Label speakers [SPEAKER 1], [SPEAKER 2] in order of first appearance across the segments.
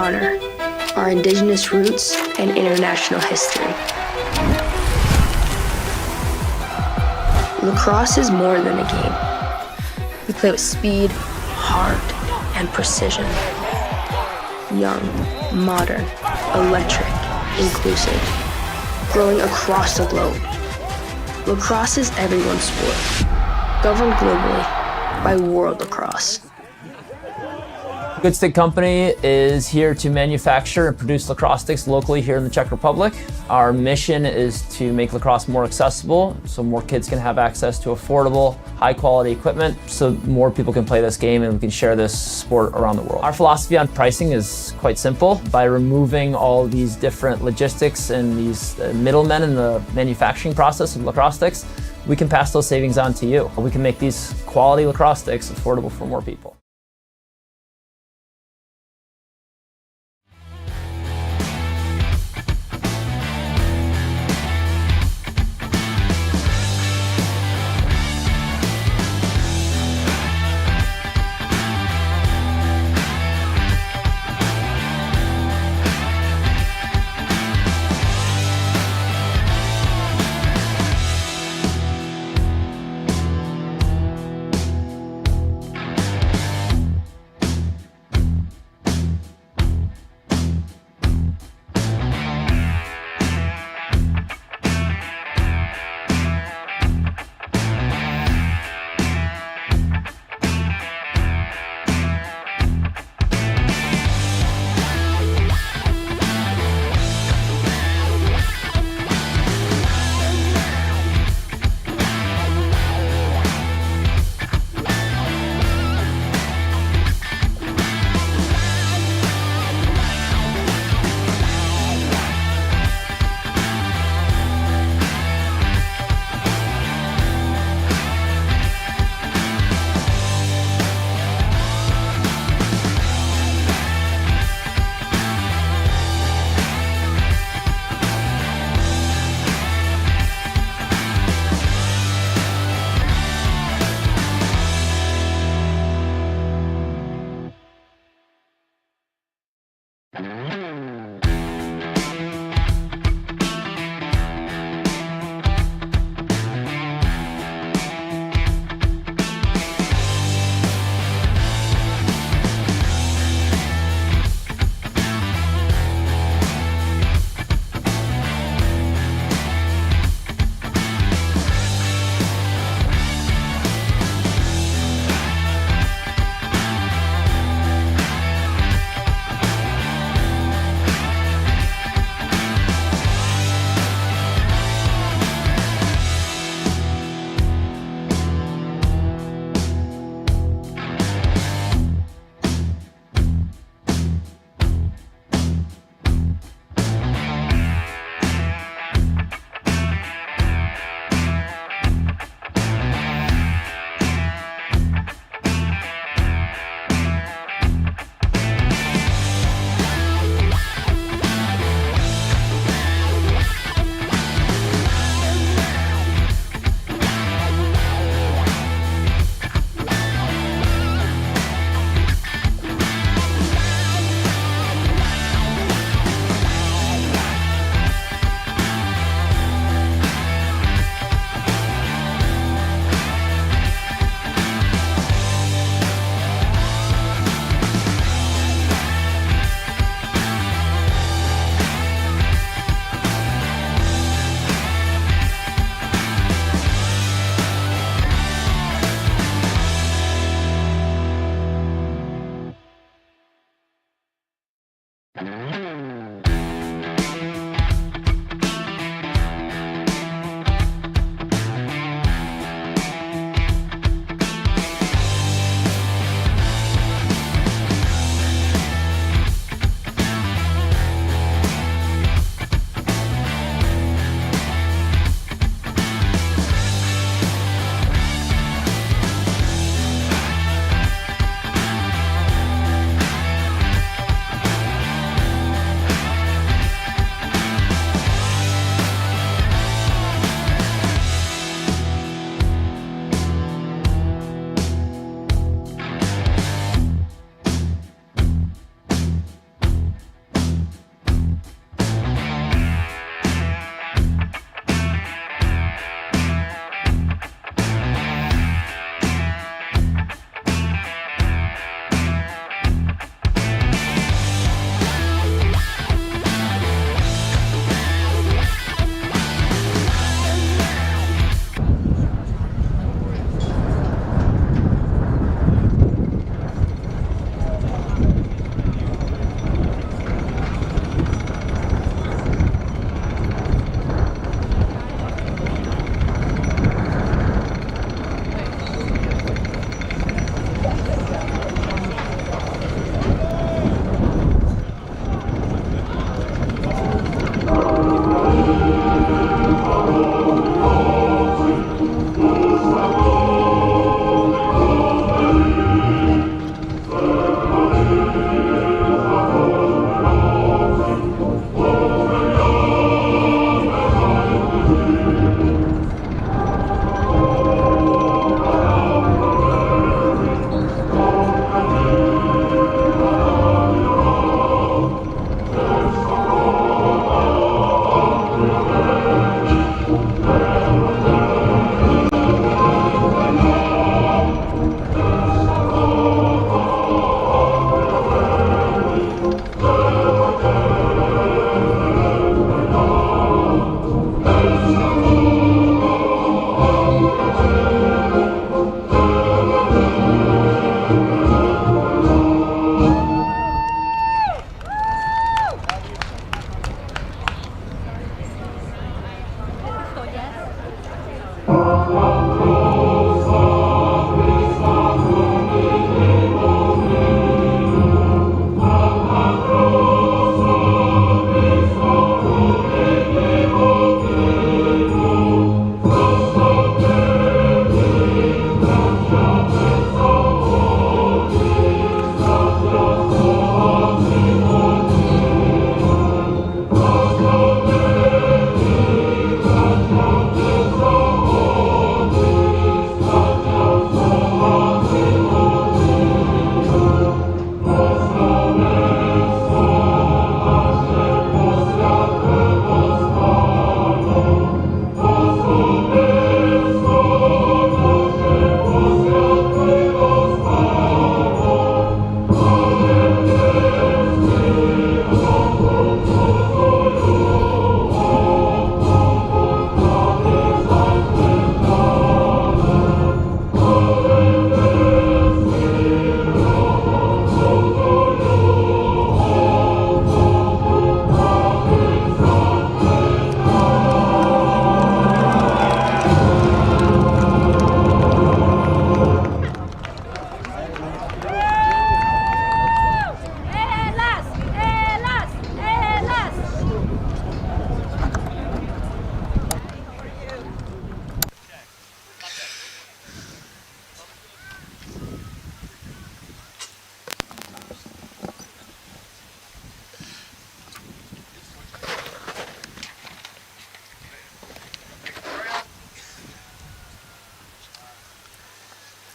[SPEAKER 1] honor our indigenous roots and international history. Lacrosse is more than a game. We play with speed, heart, and precision. Young, modern, electric, inclusive, growing across the globe. Lacrosse is everyone's sport, governed globally by World Lacrosse.
[SPEAKER 2] Good Stick Company is here to manufacture and produce lacrosse sticks locally here in the Czech Republic. Our mission is to make lacrosse more accessible so more kids can have access to affordable, high-quality equipment so more people can play this game and we can share this sport around the world. Our philosophy on pricing is quite simple. By removing all these different logistics and these middlemen in the manufacturing process of lacrosse sticks, we can pass those savings on to you. We can make these quality lacrosse sticks affordable for more people.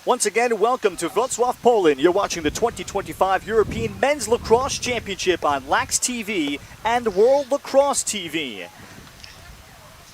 [SPEAKER 3] Once again, welcome to Wrocław, Poland. You're watching the 2025 European Men's Lacrosse Championship on Lax TV and World Lacrosse TV.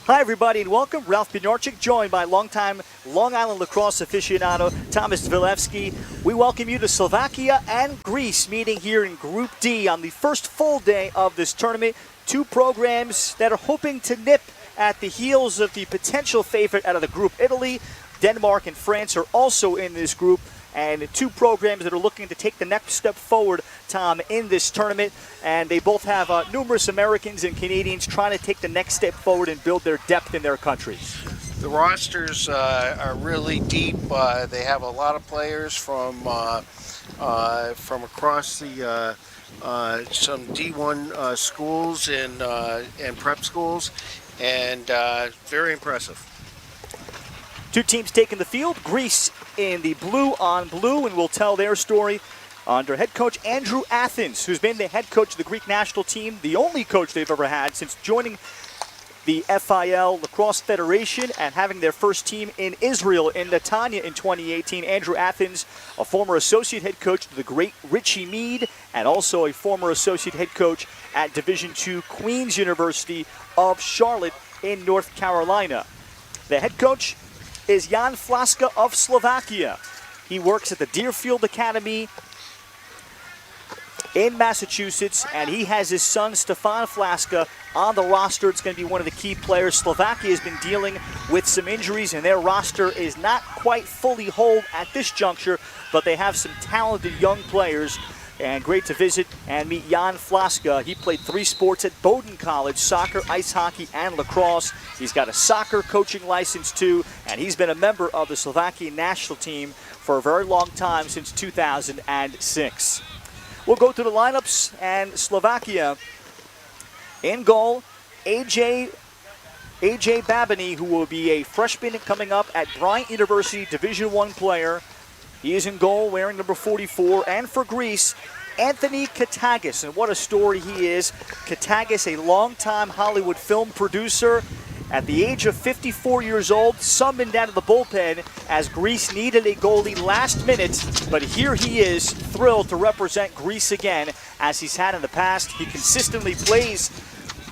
[SPEAKER 3] Hi everybody and welcome. Ralph Pieniarczyk, joined by longtime Long Island lacrosse aficionado Tomasz Dwelewski. We welcome you to Slovakia and Greece, meeting here in Group D on the first full day of this tournament. Two programs that are hoping to nip at the heels of the potential favorite out of the group, Italy. Denmark and France are also in this group, and two programs that are looking to take the next step forward, Tom, in this tournament. And they both have numerous Americans and Canadians trying to take the next step forward and build their depth in their countries.
[SPEAKER 4] The rosters are really deep. They have a lot of players from across the some D1 schools and prep schools, and very impressive.
[SPEAKER 3] Two teams taking the field. Greece in the blue on blue, and will tell their story under head coach Andrew Athens, who's been the head coach of the Greek national team, the only coach they've ever had since joining the FIL Lacrosse Federation and having their first team in Israel in Netanya in 2018. Andrew Athens, a former associate head coach to the great Richie Meade, and also a former associate head coach at Division II Queen's University of Charlotte in North Carolina. The head coach is Jan Flaska of Slovakia. He works at the Deerfield Academy in Massachusetts, and he has his son Stefan Flaska on the roster. It's going to be one of the key players. Slovakia has been dealing with some injuries, and their roster is not quite fully whole at this juncture, but they have some talented young players. And great to visit and meet Jan Flaska. He played 3 sports at Bowdoin College: soccer, ice hockey, and lacrosse. He's got a soccer coaching license too, and he's been a member of the Slovakian national team for a very long time, since 2006. We'll go through the lineups, and Slovakia in goal, AJ Babany, who will be a freshman coming up at Bryant University, Division I player. He is in goal, wearing number 44. And for Greece, Anthony Katagis. And what a story he is. Katagis, a longtime Hollywood film producer, at the age of 54 years old, summoned out of the bullpen as Greece needed a goalie last minute. But here he is, thrilled to represent Greece again, as he's had in the past. He consistently plays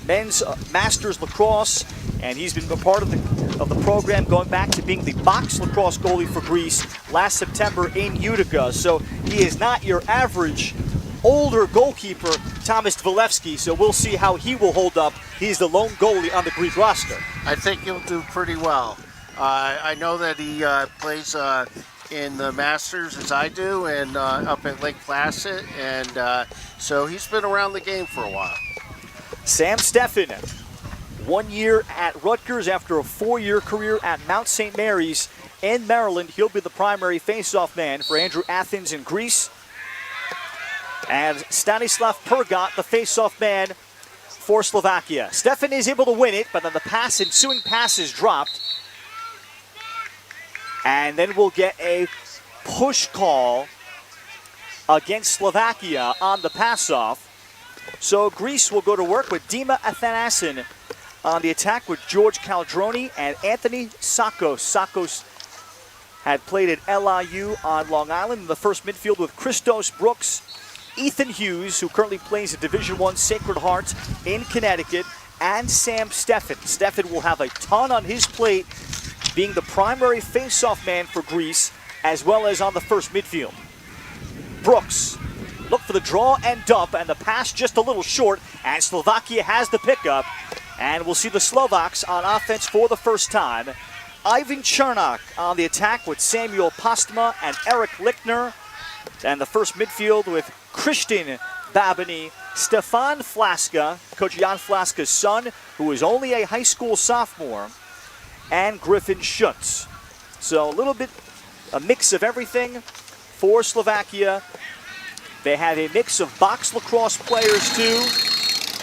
[SPEAKER 3] men's masters lacrosse, and he's been a part of the program going back to being the box lacrosse goalie for Greece last September in Utica. So he is not your average older goalkeeper, Tomasz Dwelewski, so we'll see how he will hold up. He's the lone goalie on the Greek roster.
[SPEAKER 4] I think he'll do pretty well. I know that he plays in the Masters as I do, and up at Lake Placid, and so he's been around the game for a while.
[SPEAKER 3] Sam Steffen, 1 year at Rutgers after a 4-year career at Mount St. Mary's in Maryland. He'll be the primary face-off man for Andrew Athens in Greece. And Stanislav Pergot, the face-off man for Slovakia. Steffen is able to win it, but then the ensuing pass is dropped. And then we'll get a push call against Slovakia on the pass-off. So Greece will go to work with Dima Athanasin on the attack, with George Caldroni and Anthony Sakos. Sakos had played at LIU on Long Island in the first midfield with Christos Brooks, Ethan Hughes, who currently plays at Division I Sacred Heart in Connecticut, and Sam Steffen. Steffen will have a ton on his plate, being the primary face-off man for Greece, as well as on the first midfield. Brooks, look for the draw and dump, and the pass just a little short, and Slovakia has the pickup. And we'll see the Slovaks on offense for the first time. Ivan Chernak on the attack with Samuel Postma and Eric Lichtner. And the first midfield with Christian Babany, Stefan Flaska, Coach Jan Flaska's son, who is only a high school sophomore, and Griffin Schutz. So a mix of everything for Slovakia. They have a mix of box lacrosse players too,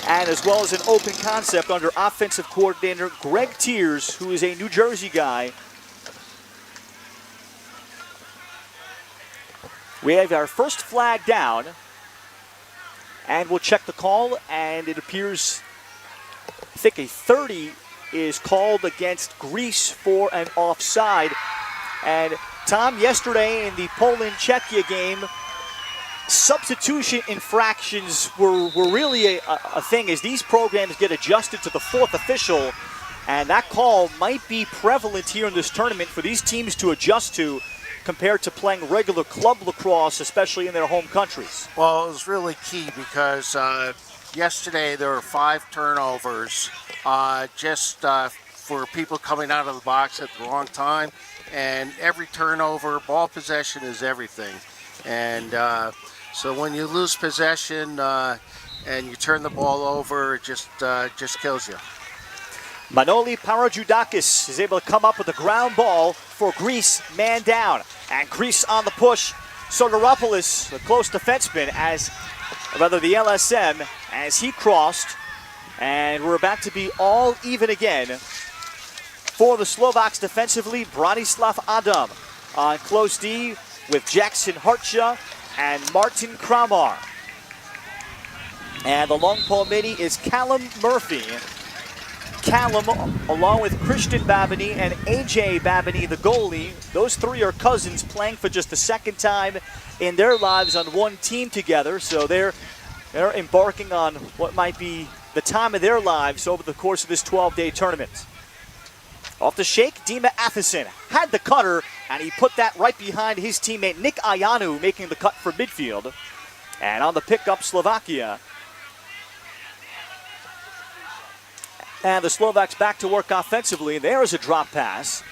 [SPEAKER 3] and as well as an open concept under offensive coordinator Greg Tiers, who is a New Jersey guy. We have our first flag down, and we'll check the call, and it appears, I think a 30 is called against Greece for an offside. And Tom, yesterday in the Poland-Czechia game, substitution infractions were really a thing as these programs get adjusted to the fourth official, and that call might be prevalent here in this tournament for these teams to adjust to compared to playing regular club lacrosse, especially in their home countries.
[SPEAKER 4] Well, it was really key because yesterday there were 5 turnovers just for people coming out of the box at the wrong time, and every turnover, ball possession is everything. And so when you lose possession and you turn the ball over, it just kills you.
[SPEAKER 3] Manoli Parajoudakis is able to come up with a ground ball for Greece, man down. And Greece on the push. Soteropoulos, the close defenseman, the LSM, as he crossed. And we're about to be all even again for the Slovaks defensively. Branislav Adam on close D with Jackson Hartsha and Martin Kramar. And the long pole midi is Callum Murphy. Callum, along with Christian Babini and AJ Babini, the goalie, those 3 are cousins playing for just the second time in their lives on one team together. So they're embarking on what might be the time of their lives over the course of this 12-day tournament. Off the shake, Dima Athison had the cutter, and he put that right behind his teammate Nick Ayanu, making the cut for midfield. And on the pickup, Slovakia. And the Slovaks back to work offensively. There is a drop pass.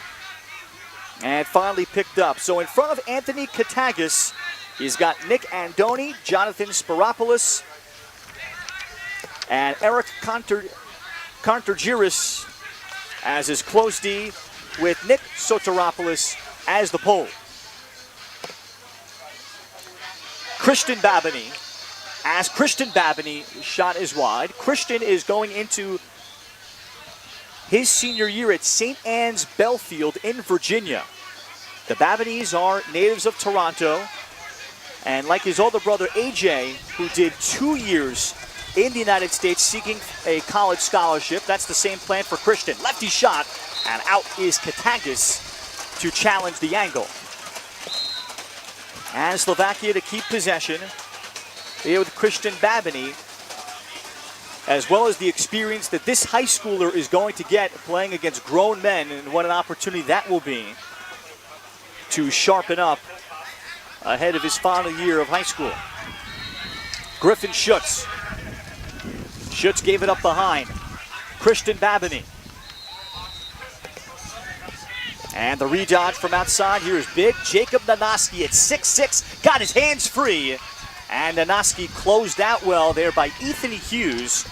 [SPEAKER 3] And finally picked up. So in front of Anthony Katagis, he's got Nick Andoni, Jonathan Spiropoulos, and Eric Kantergiris as his close D, with Nick Soteropoulos as the pole. Christian Babini, as Christian Babini shot is wide. Christian is going into his senior year at St. Anne's Belfield in Virginia. The Babinis are natives of Toronto, and like his older brother AJ, who did 2 years in the United States seeking a college scholarship, that's the same plan for Christian. Lefty shot, and out is Katagis to challenge the angle. And Slovakia to keep possession here with Christian Babini, as well as the experience that this high schooler is going to get playing against grown men, and what an opportunity that will be to sharpen up ahead of his final year of high school. Griffin Schutz. Schutz gave it up behind. Christian Babini. And the redodge from outside here is big. Jacob Nanoski at 6'6", got his hands free. And Nanoski closed out well there by Ethan Hughes.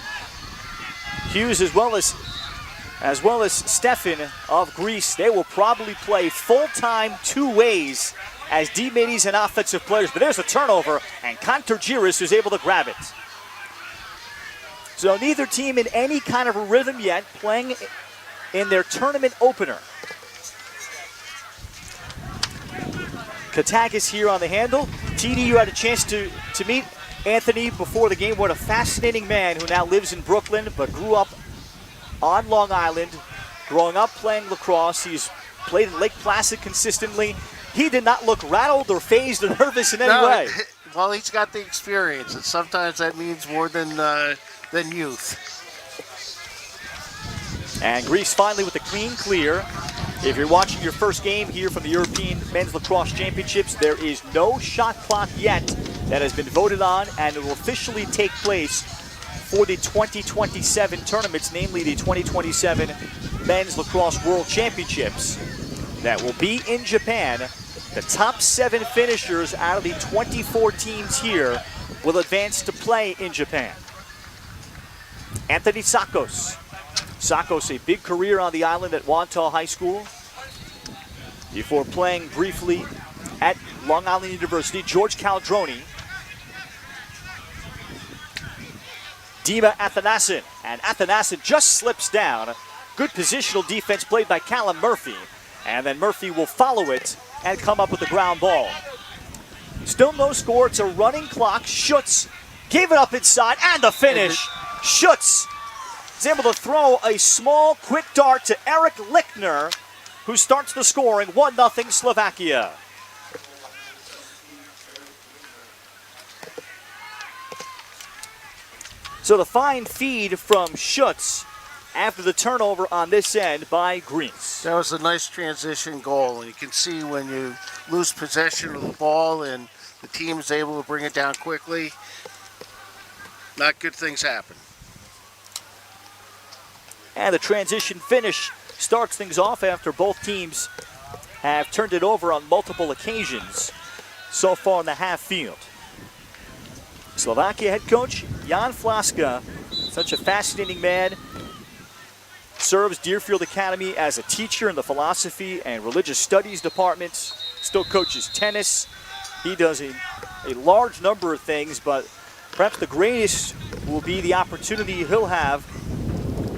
[SPEAKER 3] Hughes as well as Stefan of Greece. They will probably play full-time 2 ways as D-middies and offensive players. But there's a turnover, and Kantergiris is able to grab it. So neither team in any kind of a rhythm yet, playing in their tournament opener. Katagis here on the handle. TD, you had a chance to meet Anthony before the game. What a fascinating man who now lives in Brooklyn but grew up on Long Island, growing up playing lacrosse. He's played in Lake Placid consistently. He did not look rattled or fazed or nervous in any way.
[SPEAKER 4] Well, he's got the experience, and sometimes that means more than youth.
[SPEAKER 3] And Greece finally with a clean clear. If you're watching your first game here from the European Men's Lacrosse Championships, there is no shot clock yet that has been voted on, and it will officially take place for the 2027 tournaments, namely the 2027 Men's Lacrosse World Championships that will be in Japan. The top 7 finishers out of the 24 teams here will advance to play in Japan. Anthony Sakos. Sakos, a big career on the island at Wantagh High School before playing briefly at Long Island University. George Caldroni. Dima Athanasin, and Athanasin just slips down. Good positional defense played by Callum Murphy, and then Murphy will follow it and come up with the ground ball. Still no score, it's a running clock. Schutz gave it up inside, and the finish. Schutz is able to throw a small, quick dart to Eric Lichtner, who starts the scoring. 1-0 Slovakia. So the fine feed from Schutz after the turnover on this end by Greens.
[SPEAKER 4] That was a nice transition goal, and you can see when you lose possession of the ball and the team is able to bring it down quickly, not good things happen.
[SPEAKER 3] And the transition finish starts things off after both teams have turned it over on multiple occasions so far in the half field. Slovakia head coach Jan Flaska, such a fascinating man, serves Deerfield Academy as a teacher in the philosophy and religious studies departments, still coaches tennis. He does a large number of things, but perhaps the greatest will be the opportunity he'll have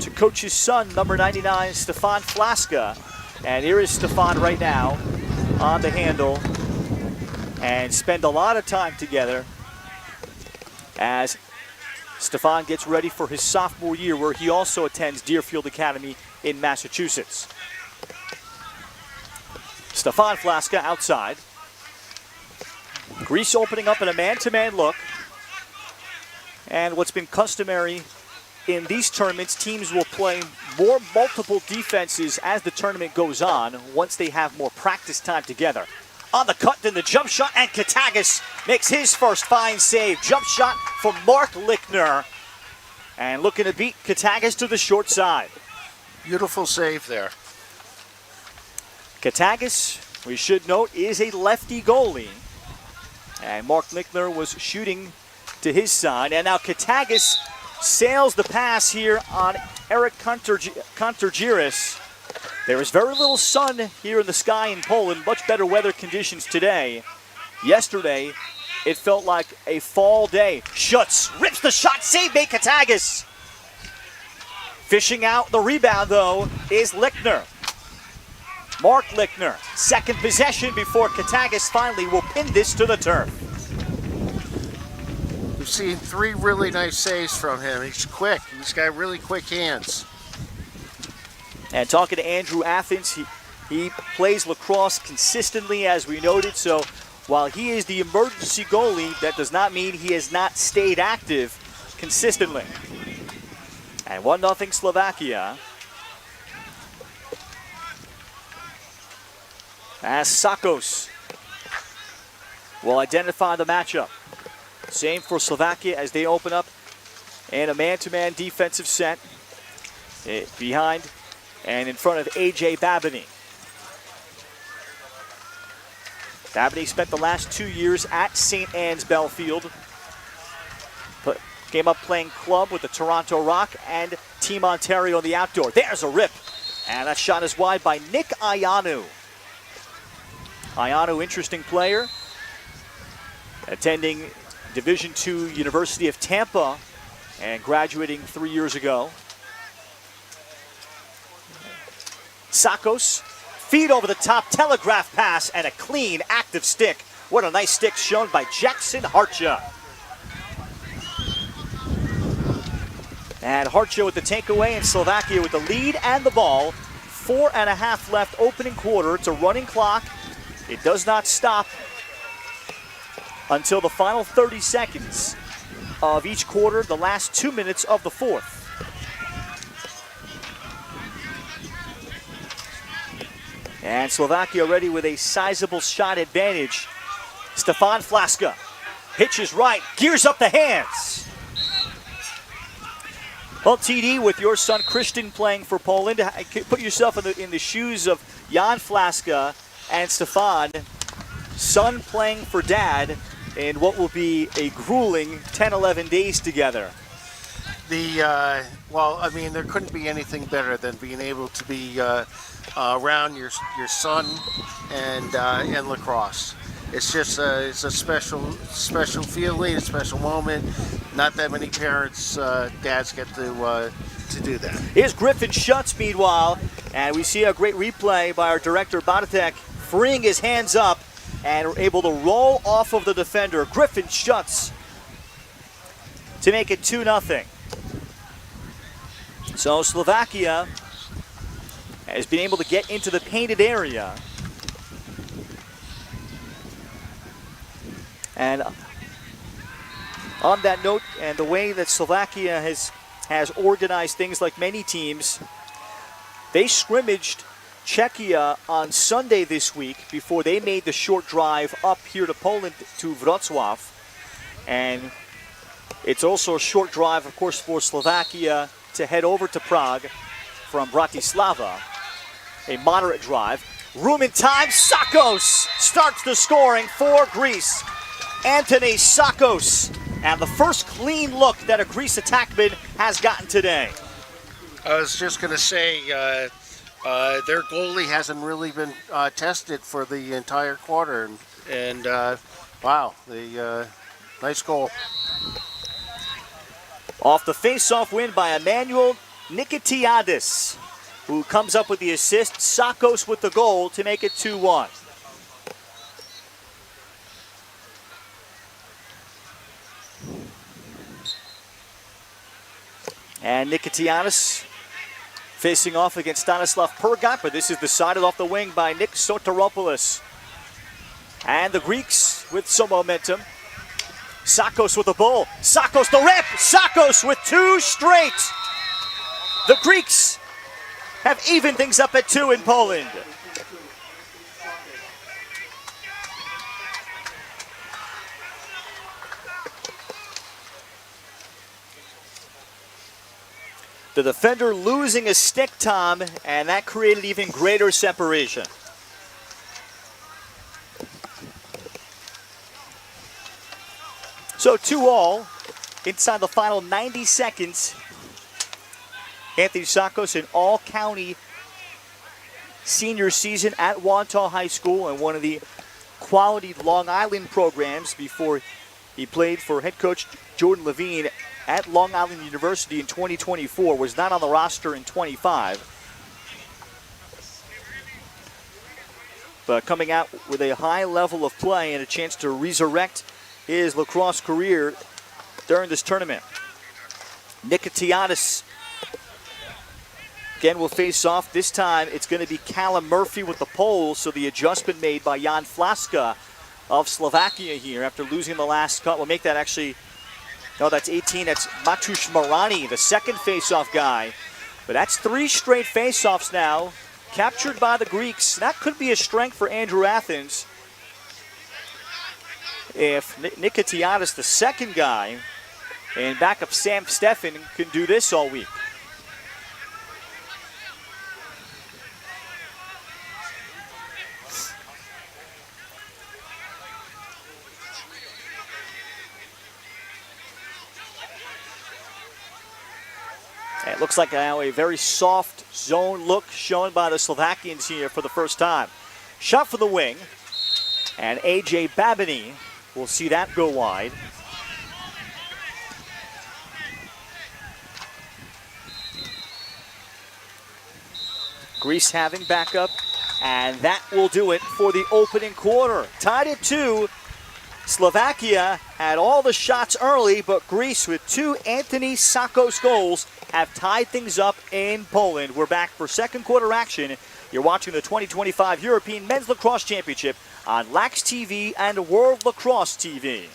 [SPEAKER 3] to coach his son, number 99, Stefan Flaska. And here is Stefan right now on the handle and spend a lot of time together as Stefan gets ready for his sophomore year, where he also attends Deerfield Academy in Massachusetts. Stefan Flaska outside. Greece opening up in a man-to-man look. And what's been customary in these tournaments, teams will play more multiple defenses as the tournament goes on once they have more practice time together. On the cut, then the jump shot, and Katagas makes his first fine save. Jump shot from Mark Lichtner. And looking to beat Katagas to the short side.
[SPEAKER 4] Beautiful save there.
[SPEAKER 3] Katagas, we should note, is a lefty goalie. And Mark Lichtner was shooting to his side. And now Katagas sails the pass here on Eric Kontergiris. There is very little sun here in the sky in Poland, much better weather conditions today. Yesterday, it felt like a fall day. Schutz rips the shot, save by Katagas. Fishing out the rebound, though, is Lichtner. Mark Lichtner, second possession before Katagas finally will pin this to the turf.
[SPEAKER 4] We've seen 3 really nice saves from him. He's quick. He's got really quick hands.
[SPEAKER 3] And talking to Andrew Athens, he plays lacrosse consistently, as we noted. So while he is the emergency goalie, that does not mean he has not stayed active consistently. And 1-0 Slovakia. As Sakos will identify the matchup. Same for Slovakia as they open up in a man-to-man defensive set. Behind and in front of A.J. Babini. Babini spent the last 2 years at St. Anne's Belfield. Came up playing club with the Toronto Rock and Team Ontario in the outdoor. There's a rip. And that shot is wide by Nick Ayanu. Ayanu, interesting player. Attending Division II University of Tampa and graduating 3 years ago. Sakos, feed over the top, telegraph pass, and a clean, active stick. What a nice stick shown by Jackson Harcha. And Harcha with the takeaway, and Slovakia with the lead and the ball. 4.5 left, opening quarter. It's a running clock. It does not stop until the final 30 seconds of each quarter, the last 2 minutes of the fourth. And Slovakia ready with a sizable shot advantage. Stefan Flaska pitches right, gears up the hands. Well, TD, with your son Christian playing for Poland, put yourself in the shoes of Jan Flaska and Stefan, son playing for dad in what will be a grueling 10-11 days together.
[SPEAKER 4] Well, I mean, there couldn't be anything better than being able to be around your son and lacrosse. It's just it's a special feeling, a special moment. Not that many parents, dads get to do that.
[SPEAKER 3] Here's Griffin Schutz, meanwhile, and we see a great replay by our director Badatek, freeing his hands up and able to roll off of the defender. Griffin Schutz to make it 2-0. So Slovakia has been able to get into the painted area. And on that note, and the way that Slovakia has organized things like many teams, they scrimmaged Czechia on Sunday this week before they made the short drive up here to Poland, to Wrocław. And it's also a short drive, of course, for Slovakia to head over to Prague from Bratislava. A moderate drive. Room and time, Sakos starts the scoring for Greece. Anthony Sakos, and the first clean look that a Greece attackman has gotten today.
[SPEAKER 4] I was just going to say, their goalie hasn't really been tested for the entire quarter. And wow, nice goal.
[SPEAKER 3] Off the face-off win by Emmanuel Nikitiadis, who comes up with the assist. Sakos with the goal to make it 2-1. And Nikitiadis facing off against Stanislav Pergat, but this is decided off the wing by Nick Soteropoulos. And the Greeks with some momentum. Sakos with the ball. Sakos the rip. Sakos with 2 straight. The Greeks have evened things up at 2 in Poland. The defender losing a stick, Tom, and that created even greater separation. So 2-2 inside the final 90 seconds. Anthony Sakos, an all-county senior season at Wantagh High School and one of the quality Long Island programs before he played for head coach Jordan Levine at Long Island University in 2024, was not on the roster in 25. But coming out with a high level of play and a chance to resurrect his lacrosse career during this tournament. Nikitiadis again will face off. This time it's going to be Callum Murphy with the pole, so the adjustment made by Jan Flaska of Slovakia here after losing the last cut. We'll make that actually, no, that's 18. That's Matusz Marani, the second face-off guy. But that's 3 straight face-offs now, captured by the Greeks. That could be a strength for Andrew Athens if Nikitiadis, the second guy, and backup Sam Steffen can do this all week. It looks like now a very soft zone look shown by the Slovakians here for the first time. Shot for the wing, and A.J. Babini will see that go wide. Greece having backup, and that will do it for the opening quarter. Tied at 2. Slovakia had all the shots early, but Greece with 2 Anthony Sakos goals have tied things up in Poland. We're back for second quarter action. You're watching the 2025 European Men's Lacrosse Championship on Lax TV and World Lacrosse TV.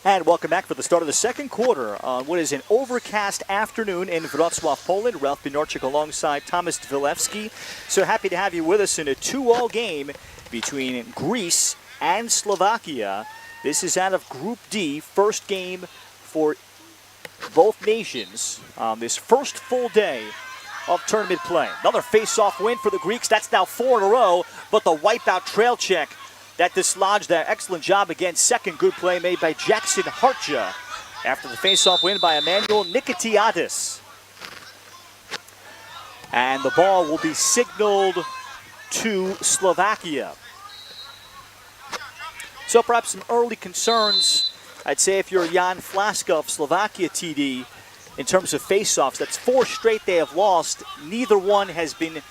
[SPEAKER 3] And welcome back for the start of the second quarter on what is an overcast afternoon in Wrocław, Poland. Ralph Binorczyk alongside Thomas Dwilewski. So happy to have you with us in a 2-2 game between Greece and Slovakia. This is out of Group D, first game for both nations on this first full day of tournament play. Another face-off win for the Greeks. That's now 4 in a row, but the wipeout trail check that dislodged that excellent job again. Second good play made by Jackson Hartja after the face-off win by Emmanuel Nikitiadis. And the ball will be signaled to Slovakia. So perhaps some early concerns, I'd say, if you're Jan Flaska of Slovakia, TD, in terms of face-offs. That's 4 straight they have lost. Neither one has been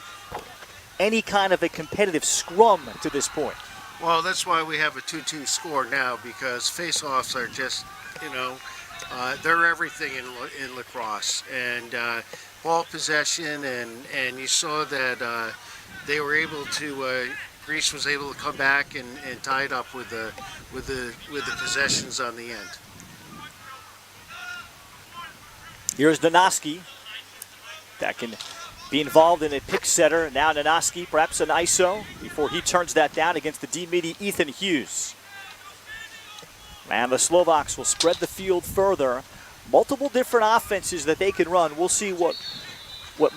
[SPEAKER 3] any kind of a competitive scrum to this point.
[SPEAKER 4] Well, that's why we have a 2-2 score now, because face-offs are just, they're everything in lacrosse. And ball possession, and you saw that they were able to, Greece was able to come back and tie it up with the possessions on the end.
[SPEAKER 3] Here's Nanoski. That can be involved in a pick setter. Now Nanoski, perhaps an ISO, before he turns that down against the D-midi Ethan Hughes. And the Slovaks will spread the field further. Multiple different offenses that they can run. We'll see what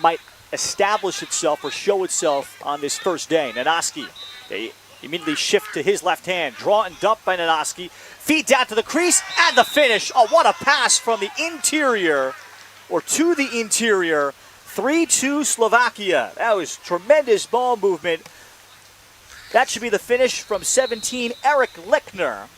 [SPEAKER 3] might establish itself or show itself on this first day. Nanoski, they immediately shift to his left hand. Draw and dump by Nanoski. Feed down to the crease, and the finish. Oh, what a pass from the interior, or to the interior. 3-2 Slovakia. That was tremendous ball movement. That should be the finish from 17, Eric Lichtner.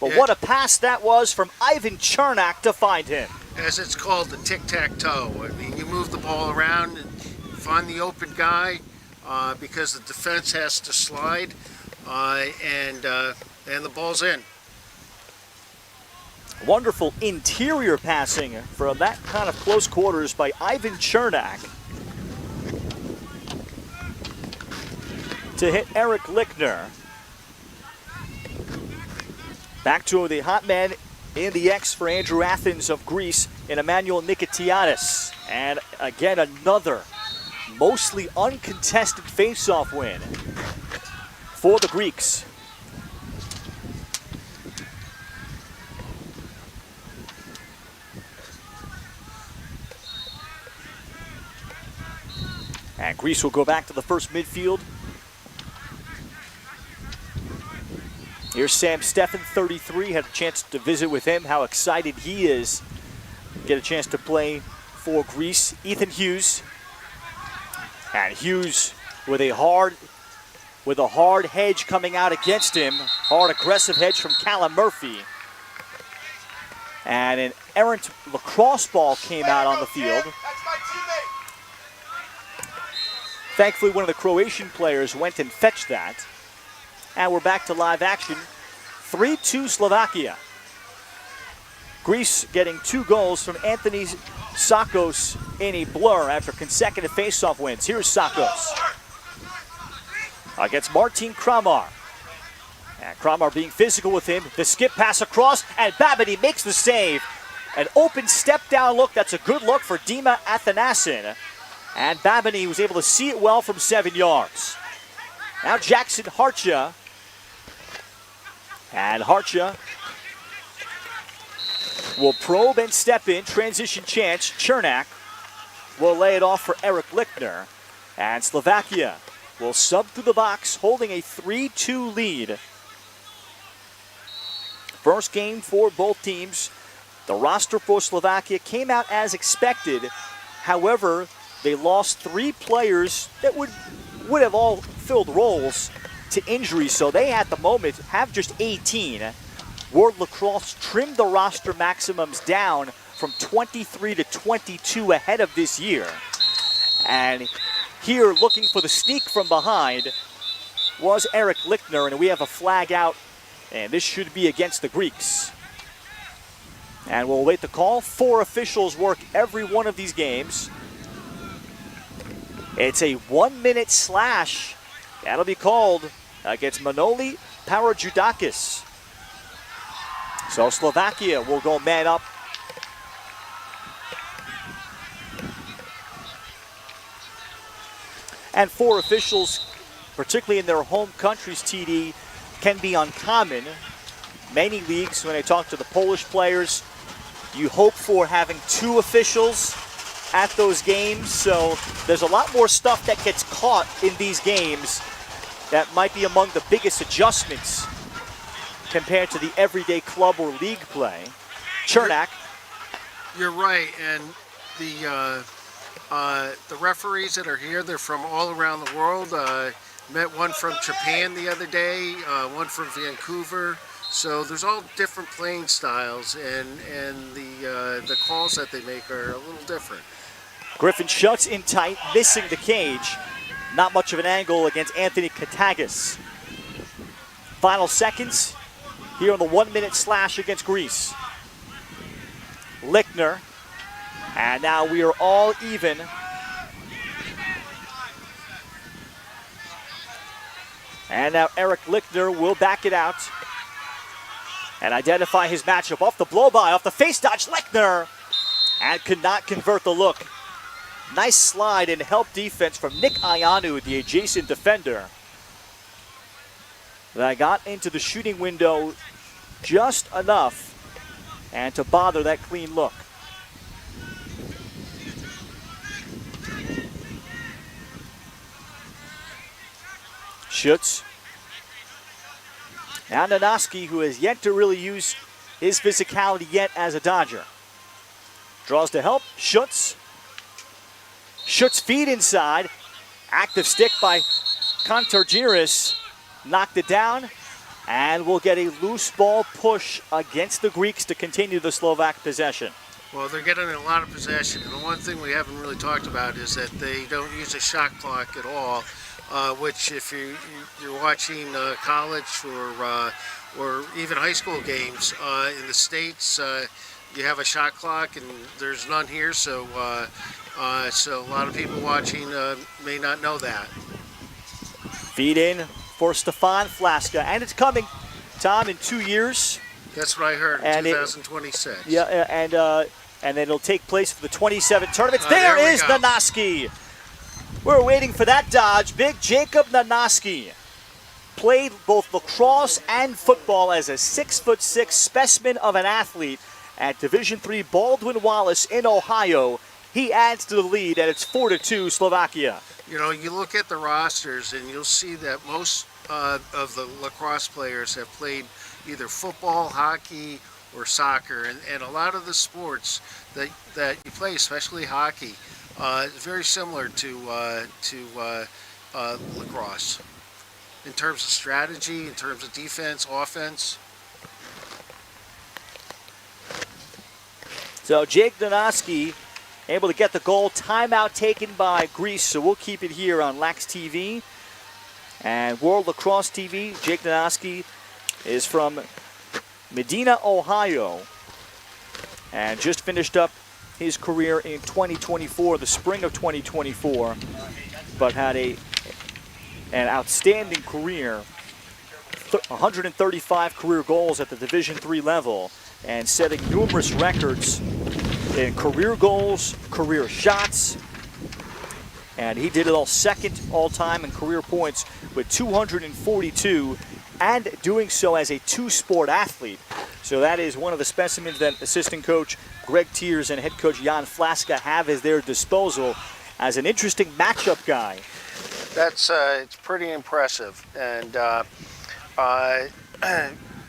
[SPEAKER 3] But what a pass that was from Ivan Chernak to find him.
[SPEAKER 4] As it's called, the tic-tac-toe. I mean, you move the ball around and find the open guy because the defense has to slide, and the ball's in.
[SPEAKER 3] Wonderful interior passing from that kind of close quarters by Ivan Chernak to hit Eric Lichtner. Back to the hot man in the X for Andrew Athens of Greece and Emmanuel Nikitiadis. And again, another mostly uncontested face-off win for the Greeks. And Greece will go back to the first midfield. Here's Sam Steffen, 33. Had a chance to visit with him, how excited he is. Get a chance to play for Greece. Ethan Hughes. And Hughes with a hard hedge coming out against him. Hard aggressive hedge from Callum Murphy. And an errant lacrosse ball came out on the field. Thankfully, one of the Croatian players went and fetched that. And we're back to live action. 3-2 Slovakia. Greece getting 2 goals from Anthony Sakos in a blur after consecutive face-off wins. Here's Sakos against Martin Kramar. And Kramar being physical with him. The skip pass across, and Babity makes the save. An open step-down look. That's a good look for Dima Athanasin. And Babany was able to see it well from 7 yards. Now Jackson Hartja. And Hartja will probe and step in. Transition chance. Chernak will lay it off for Eric Lichtner. And Slovakia will sub through the box, holding a 3-2 lead. First game for both teams. The roster for Slovakia came out as expected. However, they lost 3 players that would have all filled roles to injury, so they at the moment have just 18. World Lacrosse trimmed the roster maximums down from 23 to 22 ahead of this year. And here, looking for the sneak from behind, was Eric Lichtner, and we have a flag out, and this should be against the Greeks. And we'll await the call. 4 officials work every one of these games. It's a 1-minute slash. That'll be called against Manoli Parajoudakis. So Slovakia will go man up. And 4 officials, particularly in their home countries, TD, can be uncommon. Many leagues, when I talk to the Polish players, you hope for having 2 officials at those games. So there's a lot more stuff that gets caught in these games that might be among the biggest adjustments compared to the everyday club or league play. Chernak.
[SPEAKER 4] You're right, and the referees that are here, they're from all around the world. Met one from Japan the other day, one from Vancouver. So there's all different playing styles, and the calls that they make are a little different.
[SPEAKER 3] Griffin Schutz in tight, missing the cage. Not much of an angle against Anthony Katagas. Final seconds here on the 1-minute slash against Greece. Lichtner, and now we are all even. And now Eric Lichtner will back it out and identify his matchup. Off the blow-by, off the face dodge, Lichtner, and could not convert the look. Nice slide and help defense from Nick Ayanu, the adjacent defender. That got into the shooting window just enough and to bother that clean look. Schutz. Now Nanoski, who has yet to really use his physicality yet as a Dodger. Draws to help, Schutz. Schutz feed inside. Active stick by Kantargiris. Knocked it down. And we'll get a loose ball push against the Greeks to continue the Slovak possession.
[SPEAKER 4] Well, they're getting a lot of possession. And the one thing we haven't really talked about is that they don't use a shot clock at all. Which, if you're watching college or even high school games in the States, you have a shot clock, and there's none here. So a lot of people watching may not know that.
[SPEAKER 3] Feed in for Stefan Flaska, and it's coming, Tom, in 2 years.
[SPEAKER 4] That's what I heard. In 2026.
[SPEAKER 3] And it'll take place for the 27 tournaments. There is Nanoski. We're waiting for that dodge. Big Jacob Nanoski played both lacrosse and football as a 6'6" specimen of an athlete at Division III Baldwin Wallace in Ohio. He adds to the lead, and it's 4-2 Slovakia.
[SPEAKER 4] You know, you look at the rosters, and you'll see that most of the lacrosse players have played either football, hockey, or soccer, and a lot of the sports that you play, especially hockey, very similar to lacrosse in terms of strategy, in terms of defense, offense.
[SPEAKER 3] So Jake Nanoski able to get the goal. Timeout taken by Greece, so we'll keep it here on Lax TV and World Lacrosse TV. Jake Nanoski is from Medina, Ohio, and just finished up his career in 2024, the spring of 2024, but had an outstanding career, 135 career goals at the Division III level, and setting numerous records in career goals, career shots, and he did it all second all-time in career points with 242, and doing so as a 2-sport athlete. So that is one of the specimens that assistant coach Greg Tiers and head coach Jan Flaska have at their disposal as an interesting matchup guy.
[SPEAKER 4] That's it's pretty impressive, and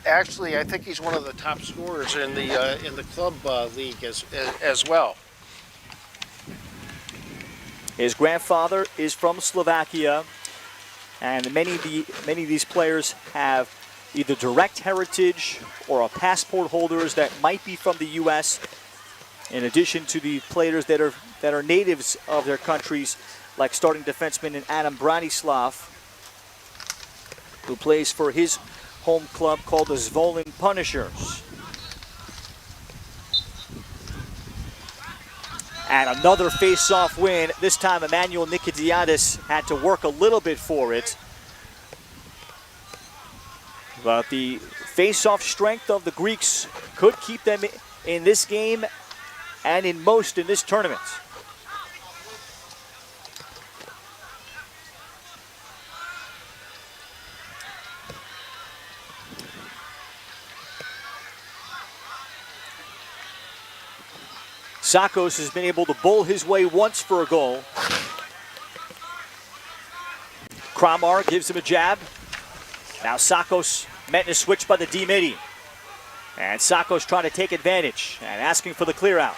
[SPEAKER 4] actually, I think he's one of the top scorers in the club league as well.
[SPEAKER 3] His grandfather is from Slovakia, and many of these players have either direct heritage or a passport holders that might be from the U.S. In addition to the players that are natives of their countries, like starting defenseman in Adam Branislav, who plays for his home club called the Zvolin Punishers. And another face-off win. This time Emmanuel Nikodiadis had to work a little bit for it. But the face-off strength of the Greeks could keep them in this game and in most in this tournament. Sakos has been able to bowl his way once for a goal. Kramar gives him a jab. Now Sakos met in a switch by the D-midi. And Sakos trying to take advantage and asking for the clear out.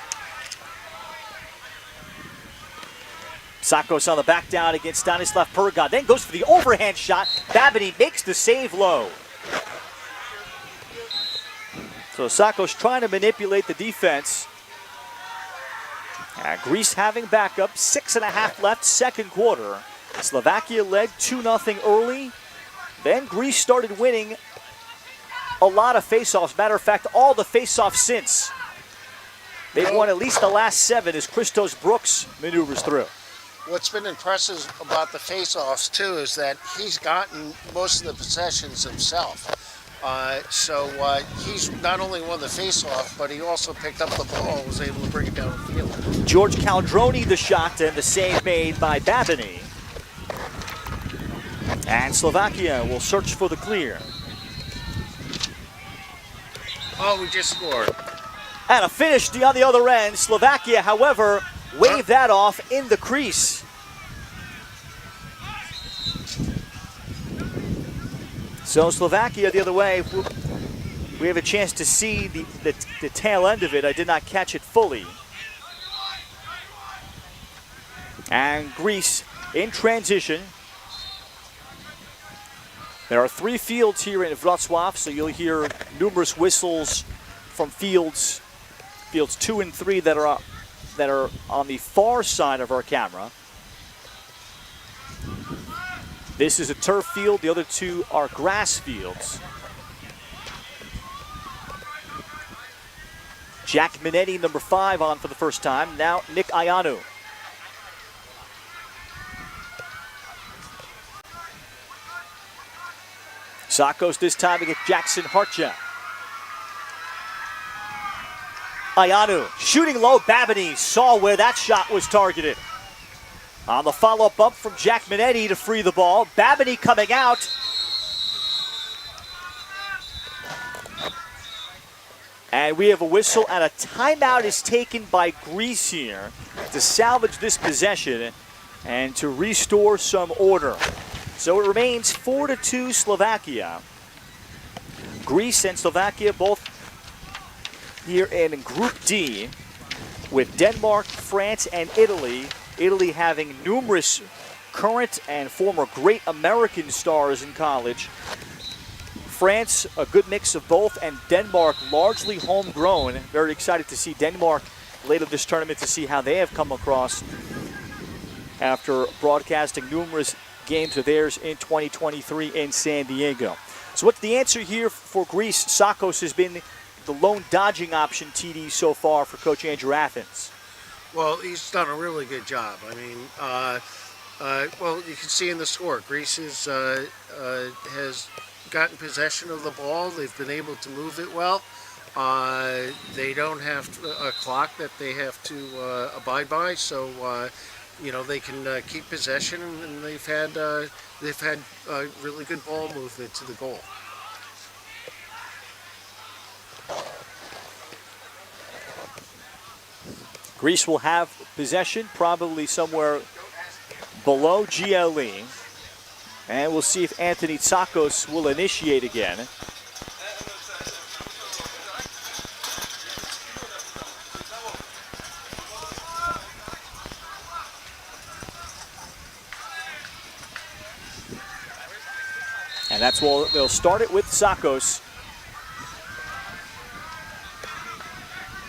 [SPEAKER 3] Sakos on the back down against Stanislav Pergod. Then goes for the overhand shot. Babiny makes the save low. So Sakos trying to manipulate the defense. Greece having backup, 6.5 left, second quarter. Slovakia led 2-0 early. Then Greece started winning a lot of faceoffs. Matter of fact, all the faceoffs since. They've won at least the last 7 as Christos Brooks maneuvers through.
[SPEAKER 4] What's been impressive about the faceoffs too is that he's gotten most of the possessions himself. So he's not only won the faceoff, but he also picked up the ball and was able to bring it down the field.
[SPEAKER 3] George Caldroni the shot and the save made by Babiny. And Slovakia will search for the clear.
[SPEAKER 4] Oh, we just scored.
[SPEAKER 3] And a finish on the other end. Slovakia, however, waved that off in the crease. So Slovakia the other way. We have a chance to see the tail end of it. I did not catch it fully. And Greece in transition. There are 3 fields here in Wrocław, so you'll hear numerous whistles from fields 2 and 3 that are on the far side of our camera. This is a turf field, the other 2 are grass fields. Jack Minetti, number 5, on for the first time. Now Nick Ayanu. Sakos this time against Jackson Hartja. Ayanu shooting low. Babiny saw where that shot was targeted. On the follow-up bump from Jack Minetti to free the ball. Babiny coming out. And we have a whistle and a timeout is taken by Greece here to salvage this possession and to restore some order. So it remains 4-2 Slovakia. Greece and Slovakia both here in Group D with Denmark, France, and Italy. Italy having numerous current and former great American stars in college. France, a good mix of both, and Denmark largely homegrown. Very excited to see Denmark later this tournament to see how they have come across after broadcasting numerous games of theirs in 2023 in San Diego. So what's the answer here for Greece? Sakos has been the lone dodging option, TD, so far for Coach Andrew Athens.
[SPEAKER 4] Well, he's done a really good job. I mean, well, you can see in the score, Greece has gotten possession of the ball. They've been able to move it well. They don't have a clock that they have to abide by, so you know, they can keep possession, and they've had really good ball movement to the goal.
[SPEAKER 3] Greece will have possession, probably somewhere below GLE. And we'll see if Anthony Tsakos will initiate again. And that's where they'll start it with Tsakos.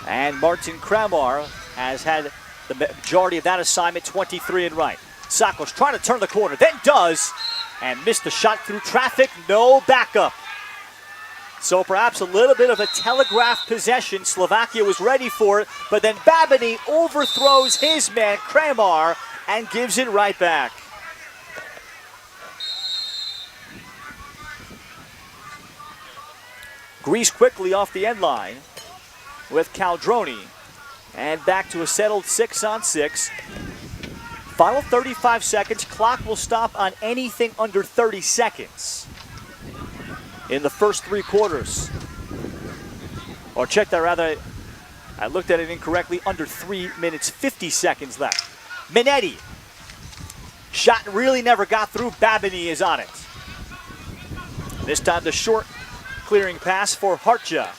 [SPEAKER 3] And Martin Kramar has had the majority of that assignment, 23 and right. Tsakos trying to turn the corner, then does, and missed the shot through traffic, no backup. So perhaps a little bit of a telegraphed possession. Slovakia was ready for it, but then Babiny overthrows his man, Kramar, and gives it right back. Greece quickly off the end line with Caldroni. And back to a settled 6-on-6. Final 35 seconds. Clock will stop on anything under 30 seconds in the first 3 quarters. Or check that, rather, I looked at it incorrectly. Under 3 minutes, 50 seconds left. Minetti. Shot really never got through. Babiny is on it. This time the short clearing pass for Harcha.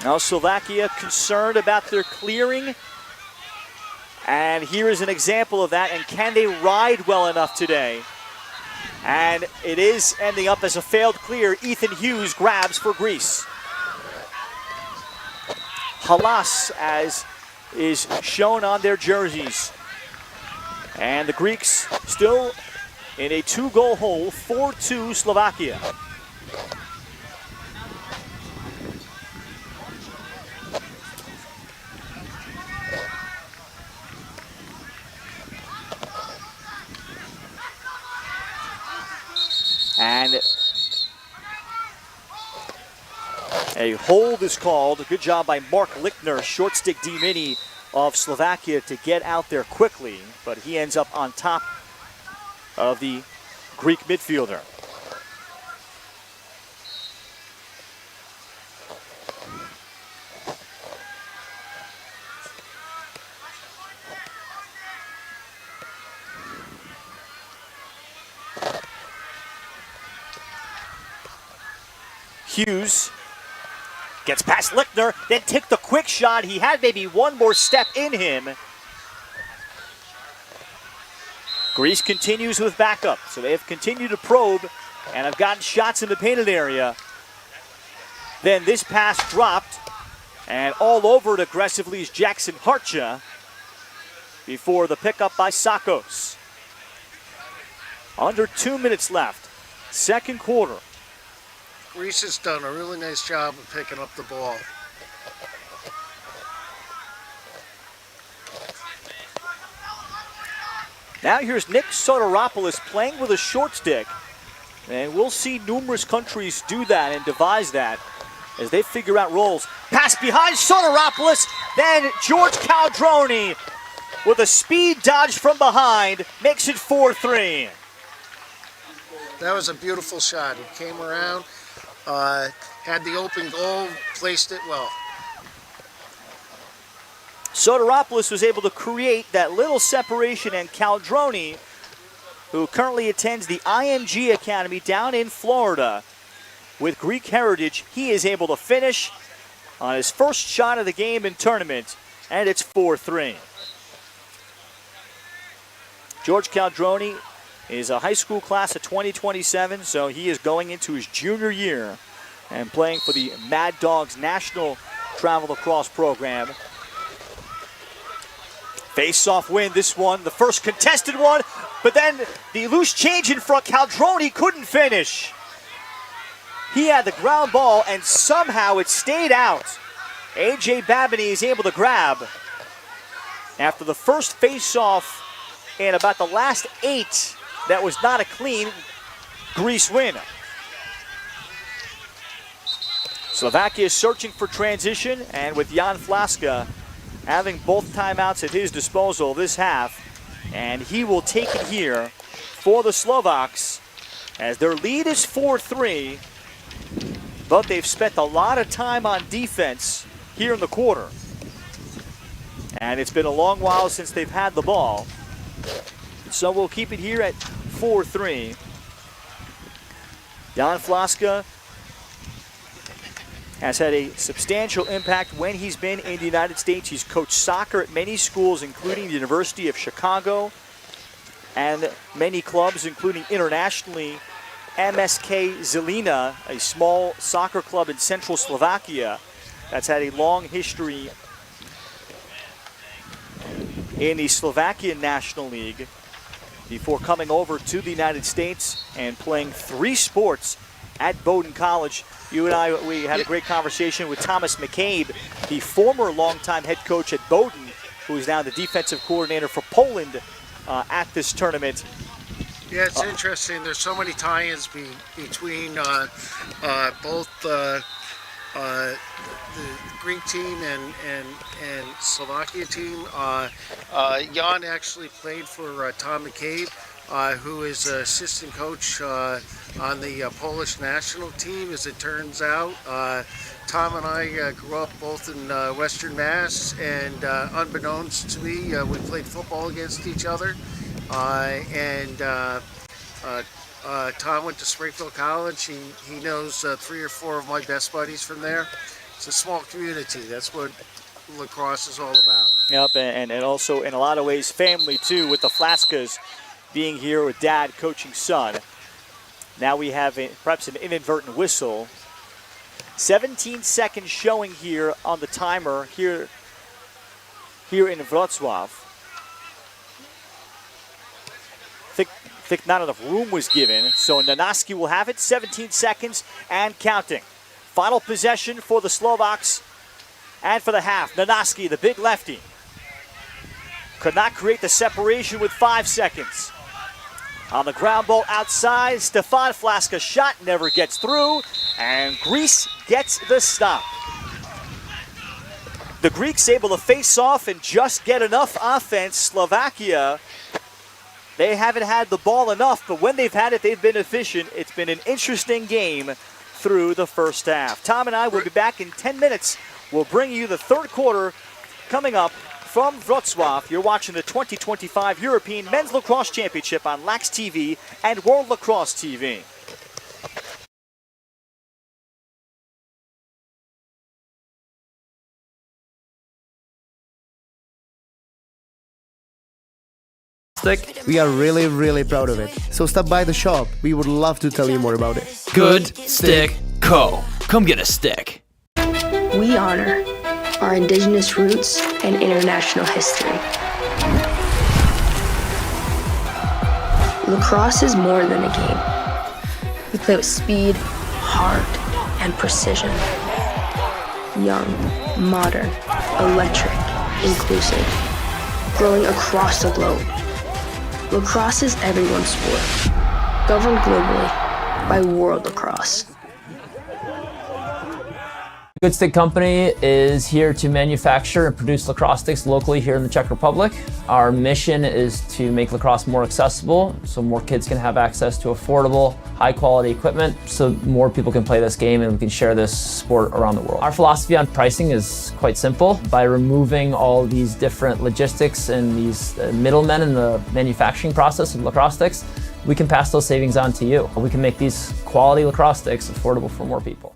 [SPEAKER 3] Now Slovakia concerned about their clearing. And here is an example of that. And can they ride well enough today? And it is ending up as a failed clear. Ethan Hughes grabs for Greece. Halas, as is shown on their jerseys. And the Greeks still in a 2-goal hole, 4-2 Slovakia. And a hold is called. Good job by Mark Lichtner, short stick D-mini of Slovakia to get out there quickly, but he ends up on top of the Greek midfielder. Hughes gets past Lichtner, then took the quick shot. He had maybe one more step in him. Greece continues with backup, so they have continued to probe and have gotten shots in the painted area. Then this pass dropped, and all over it aggressively is Jackson Harcha before the pickup by Tsakos. Under 2 minutes left, second quarter.
[SPEAKER 4] Greece has done a really nice job of picking up the ball.
[SPEAKER 3] Now here's Nick Soteropoulos playing with a short stick. And we'll see numerous countries do that and devise that as they figure out roles. Pass behind Soteropoulos, then George Caldroni with a speed dodge from behind makes it 4-3.
[SPEAKER 4] That was a beautiful shot. He came around, had the open goal, placed it well.
[SPEAKER 3] Soteropoulos was able to create that little separation, and Caldroni, who currently attends the IMG Academy down in Florida with Greek heritage, he is able to finish on his first shot of the game in tournament, and it's 4-3. George Caldroni is a high school class of 2027, so he is going into his junior year and playing for the Mad Dogs National Travel Lacrosse program. Face-off win, this one, the first contested one, but then the loose change in front, Caldroni couldn't finish. He had the ground ball and somehow it stayed out. AJ Babiny is able to grab. After the first face-off in about the last 8, that was not a clean Greece win. Slovakia is searching for transition, and with Jan Flaska having both timeouts at his disposal this half, and he will take it here for the Slovaks as their lead is 4-3, but they've spent a lot of time on defense here in the quarter. And it's been a long while since they've had the ball. So we'll keep it here at 4-3. Jan Flaska has had a substantial impact when he's been in the United States. He's coached soccer at many schools, including the University of Chicago, and many clubs, including internationally, Emlc Zelina, a small soccer club in central Slovakia that's had a long history in the Slovakian National League before coming over to the United States and playing 3 sports at Bowdoin College. You and I, we had a great conversation with Thomas McCabe, the former longtime head coach at Bowdoin, who is now the defensive coordinator for Poland at this tournament.
[SPEAKER 4] Yeah, it's interesting. There's so many tie-ins between both the Greek team and Slovakia team. Jan actually played for Tom McCabe, who is assistant coach on the Polish national team, as it turns out. Tom and I grew up both in Western Mass, and unbeknownst to me, we played football against each other. Tom went to Springfield College. He knows 3 or 4 of my best buddies from there. It's a small community. That's what lacrosse is all about.
[SPEAKER 3] Yep, and also in a lot of ways family too, with the Flaskas being here with dad coaching son. Now we have perhaps an inadvertent whistle. 17 seconds showing here on the timer here in Wrocław. Think not enough room was given, so Nanaski will have it. 17 seconds and counting. Final possession for the Slovaks and for the half. Nanaski, the big lefty, could not create the separation with 5 seconds. On the ground ball outside, Stefan Flaska's shot never gets through, and Greece gets the stop. The Greeks able to face off and just get enough offense. Slovakia, they haven't had the ball enough, but when they've had it, they've been efficient. It's been an interesting game through the first half. Tom and I will be back in 10 minutes. We'll bring you the third quarter coming up from Wrocław. You're watching the 2025 European Men's Lacrosse Championship on Lax TV and World Lacrosse TV.
[SPEAKER 5] We are really proud of it. So stop by the shop. We would love to tell you more about it.
[SPEAKER 6] Good Stick Co. Come get a stick.
[SPEAKER 1] We honor our indigenous roots and international history. Lacrosse is more than a game. We play with speed, heart, and precision. Young, modern, electric, inclusive, growing across the globe. Lacrosse is everyone's sport, governed globally by World Lacrosse.
[SPEAKER 2] Good Stick Company is here to manufacture and produce lacrosse sticks locally here in the Czech Republic. Our mission is to make lacrosse more accessible so more kids can have access to affordable, high quality equipment so more people can play this game and we can share this sport around the world. Our philosophy on pricing is quite simple. By removing all these different logistics and these middlemen in the manufacturing process of lacrosse sticks, we can pass those savings on to you. We can make these quality lacrosse sticks affordable for more people.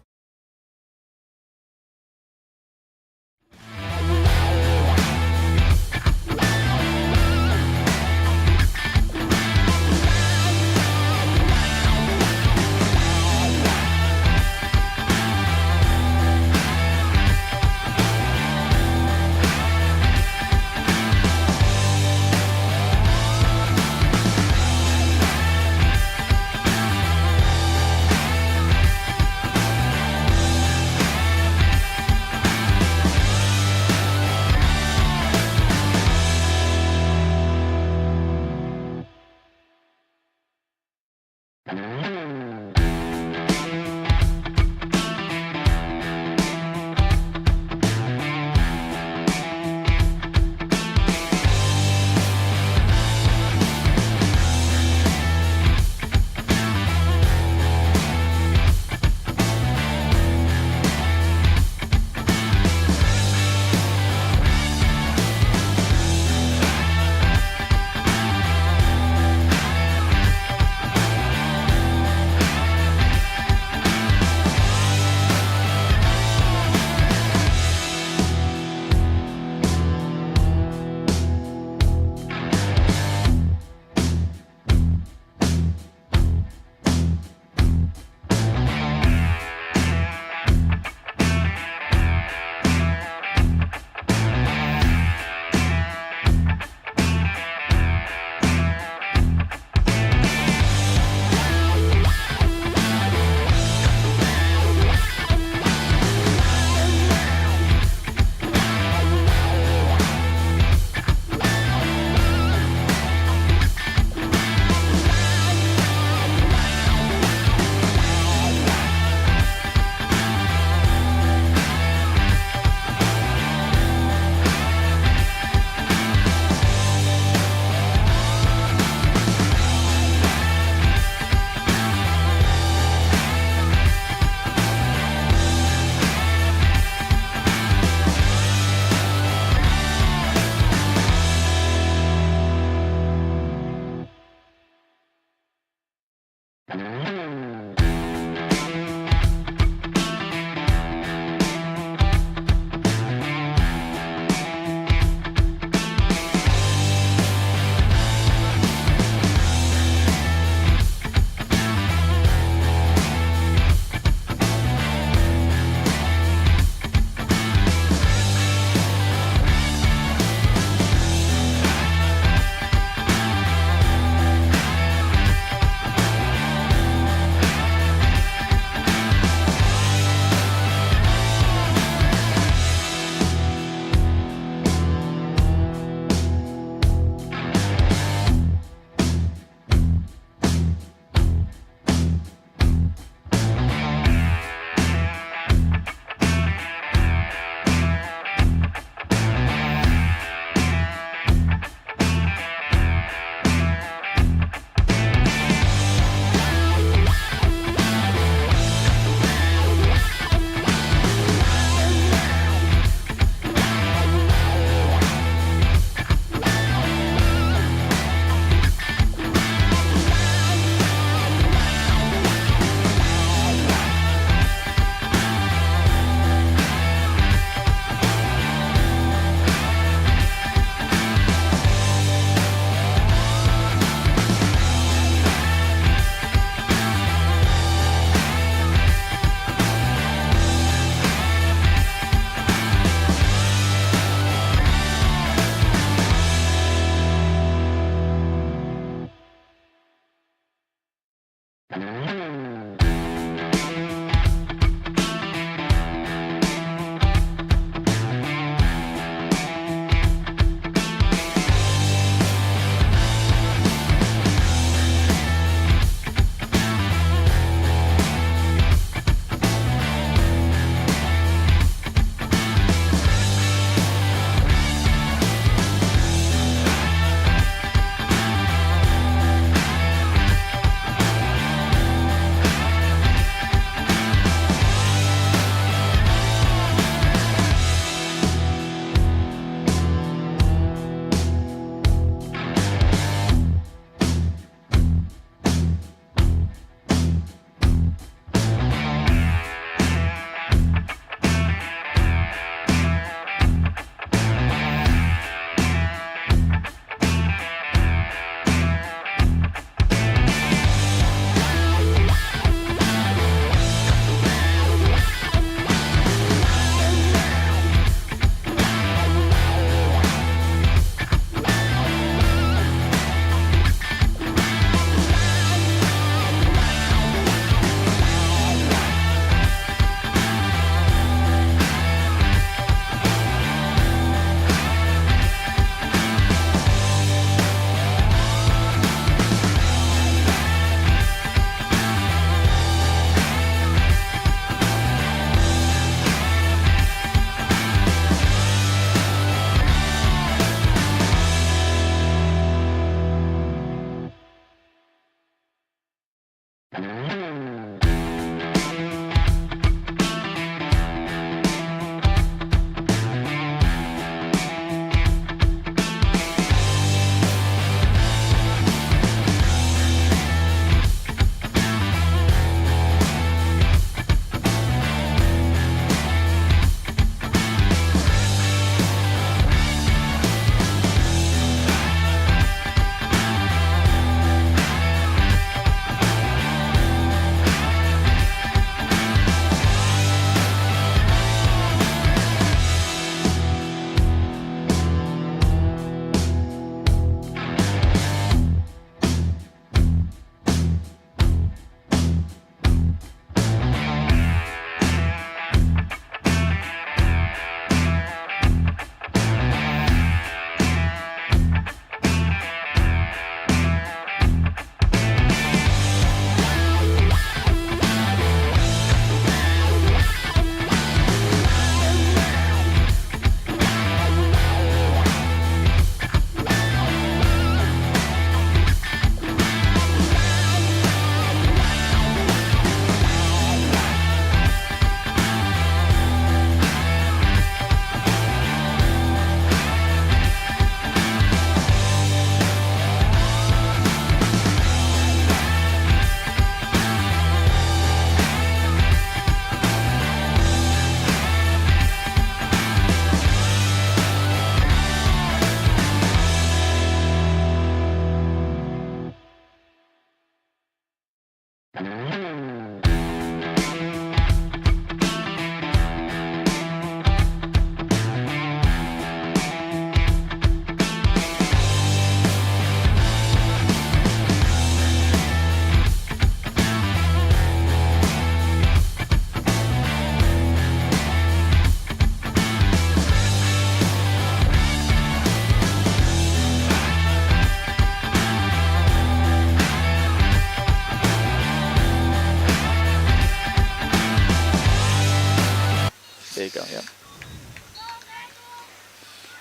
[SPEAKER 3] There you go, yeah.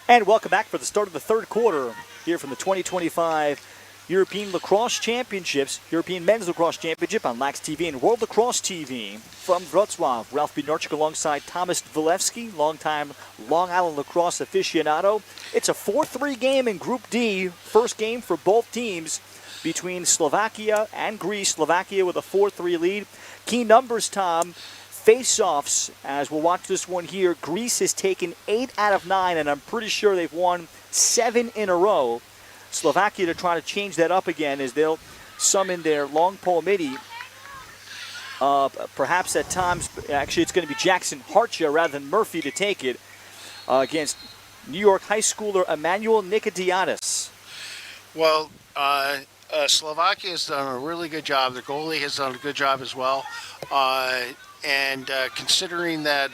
[SPEAKER 3] And welcome back for the start of the third quarter here from the 2025 European Lacrosse Championships, European Men's Lacrosse Championship on Lax TV and World Lacrosse TV. From Wrocław, Ralph Bednarczyk alongside Thomas Walewski, longtime Long Island lacrosse aficionado. It's a 4-3 game in Group D, first game for both teams between Slovakia and Greece. Slovakia with a 4-3 lead. Key numbers, Tom. Face-offs, as we'll watch this one here, Greece has taken 8 out of 9, and I'm pretty sure they've won 7 in a row. Slovakia to try to change that up again as they'll summon their long pole midi. Perhaps at times, actually it's going to be Jackson Harcha rather than Murphy to take it against New York high schooler Emmanuel Nicodiadis.
[SPEAKER 4] Well, Slovakia has done a really good job. Their goalie has done a good job as well. And considering that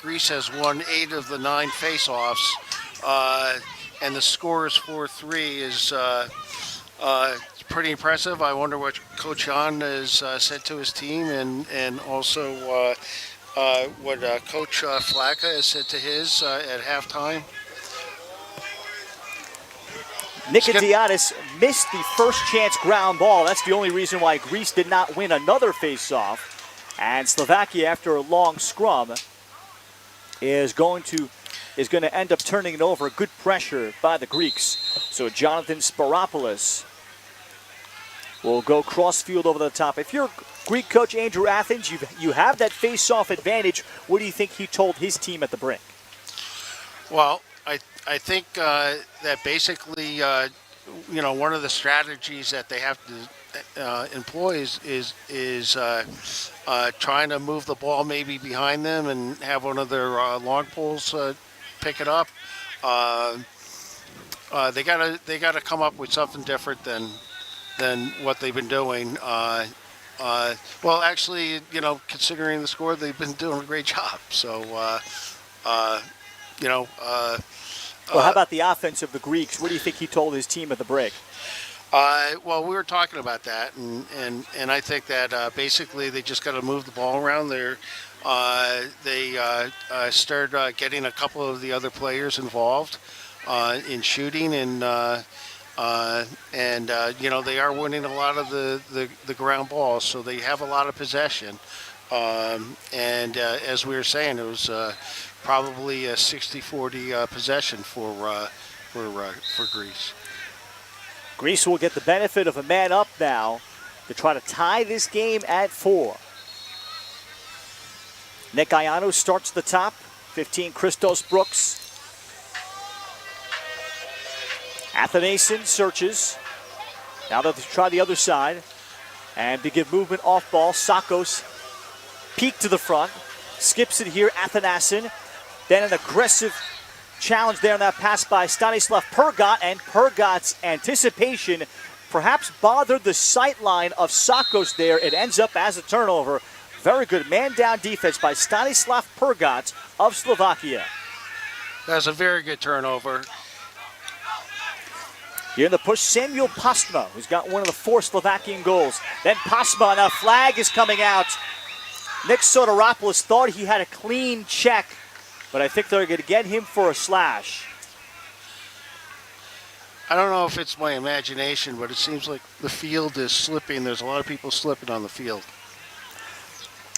[SPEAKER 4] Greece has won 8 of the 9 face-offs, and the score is 4-3, is pretty impressive. I wonder what Coach Jan has said to his team, and also what Coach Flacca has said to his at halftime.
[SPEAKER 3] Nikodiadis missed the first chance ground ball. That's the only reason why Greece did not win another face-off. And Slovakia, after a long scrum, is going to end up turning it over. Good pressure by the Greeks. So Jonathan Sparopoulos will go cross-field over the top. If you're Greek coach Andrew Athens, you have that face-off advantage. What do you think he told his team at the brink?
[SPEAKER 4] Well, I think that basically, one of the strategies that they have to employ is trying to move the ball maybe behind them and have one of their long poles pick it up. They gotta come up with something different than what they've been doing. Well, actually, considering the score, they've been doing a great job. So,
[SPEAKER 3] well, how about the offense of the Greeks? What do you think he told his team at the break?
[SPEAKER 4] Well, we were talking about that, and I think that basically they just got to move the ball around there. They started getting a couple of the other players involved in shooting, and they are winning a lot of the ground balls, so they have a lot of possession. And as we were saying, it was probably a 60-40 possession for Greece.
[SPEAKER 3] Greece will get the benefit of a man up now to try to tie this game at 4. Nick Iano starts the top. 15, Christos Brooks. Athanason searches. Now they'll try the other side. And begin movement off ball. Sakos peek to the front. Skips it here, Athanason. Then an aggressive challenge there on that pass by Stanislav Pergot, and Pergot's anticipation perhaps bothered the sight line of Sakos there. It ends up as a turnover. Very good man-down defense by Stanislav Pergot of Slovakia.
[SPEAKER 4] That's a very good turnover.
[SPEAKER 3] Here in the push, Samuel Pasma, who's got one of the 4 Slovakian goals. Then Pasma, now flag is coming out. Nick Soteropoulos thought he had a clean check, but I think they're going to get him for a slash.
[SPEAKER 4] I don't know if it's my imagination, but it seems like the field is slipping. There's a lot of people slipping on the field.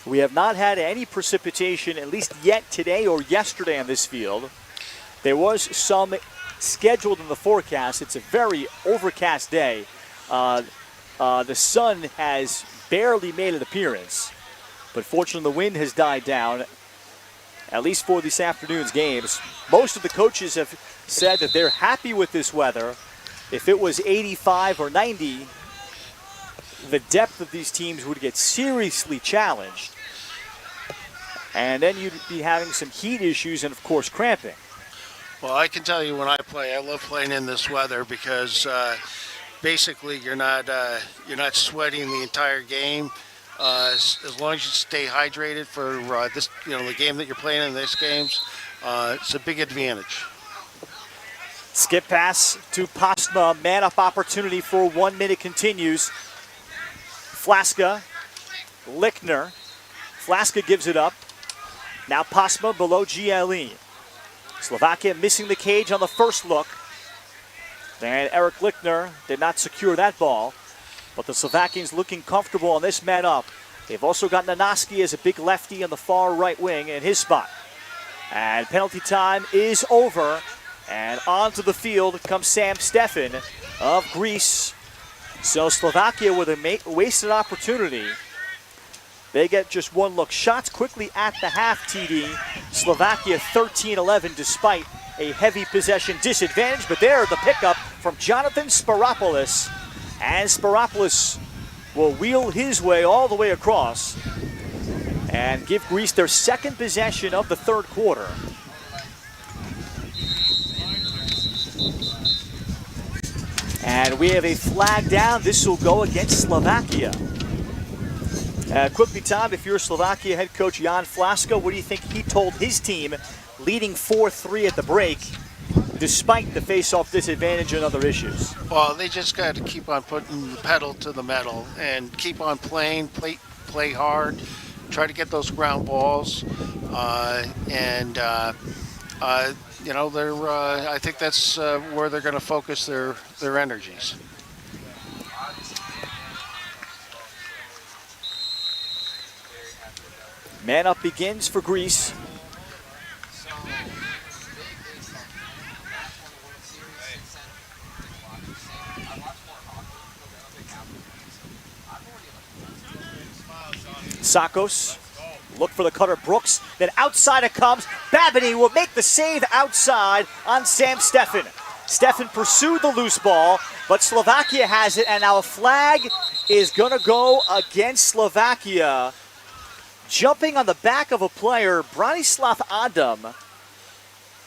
[SPEAKER 3] We have not had any precipitation, at least yet today or yesterday on this field. There was some scheduled in the forecast. It's a very overcast day. The sun has barely made an appearance, but fortunately the wind has died down, at least for this afternoon's games. Most of the coaches have said that they're happy with this weather. If it was 85 or 90, the depth of these teams would get seriously challenged. And then you'd be having some heat issues and, of course, cramping.
[SPEAKER 4] Well, I can tell you when I play, I love playing in this weather because basically you're not sweating the entire game. As long as you stay hydrated for this, the game that you're playing in these games, it's a big advantage.
[SPEAKER 3] Skip pass to Pasma, man-up opportunity for 1 minute continues. Flaska, Lichtner. Flaska gives it up. Now Pasma below GLE. Slovakia missing the cage on the first look. And Eric Lichtner did not secure that ball. But the Slovakians looking comfortable on this man-up. They've also got Nanaski as a big lefty on the far right wing in his spot. And penalty time is over. And onto the field comes Sam Stefan of Greece. So Slovakia with a wasted opportunity. They get just one look. Shots quickly at the half, TD. Slovakia 13-11 despite a heavy possession disadvantage. But there, the pickup from Jonathan Sparopoulos. And Sparopoulos will wheel his way all the way across and give Greece their second possession of the third quarter. And we have a flag down. This will go against Slovakia. Quickly, Tom, if you're Slovakia head coach Jan Flaska, what do you think he told his team leading 4-3 at the break, despite the face-off disadvantage and other issues?
[SPEAKER 4] Well, they just got to keep on putting the pedal to the metal and keep on playing, play hard, try to get those ground balls, you know, I think that's where they're going to focus their energies.
[SPEAKER 3] Man up begins for Greece. Sakos, look for the cutter Brooks, then outside it comes. Babini will make the save outside on Sam Stefan. Stefan pursued the loose ball, but Slovakia has it, and now a flag is gonna go against Slovakia. Jumping on the back of a player, Branislav Adam,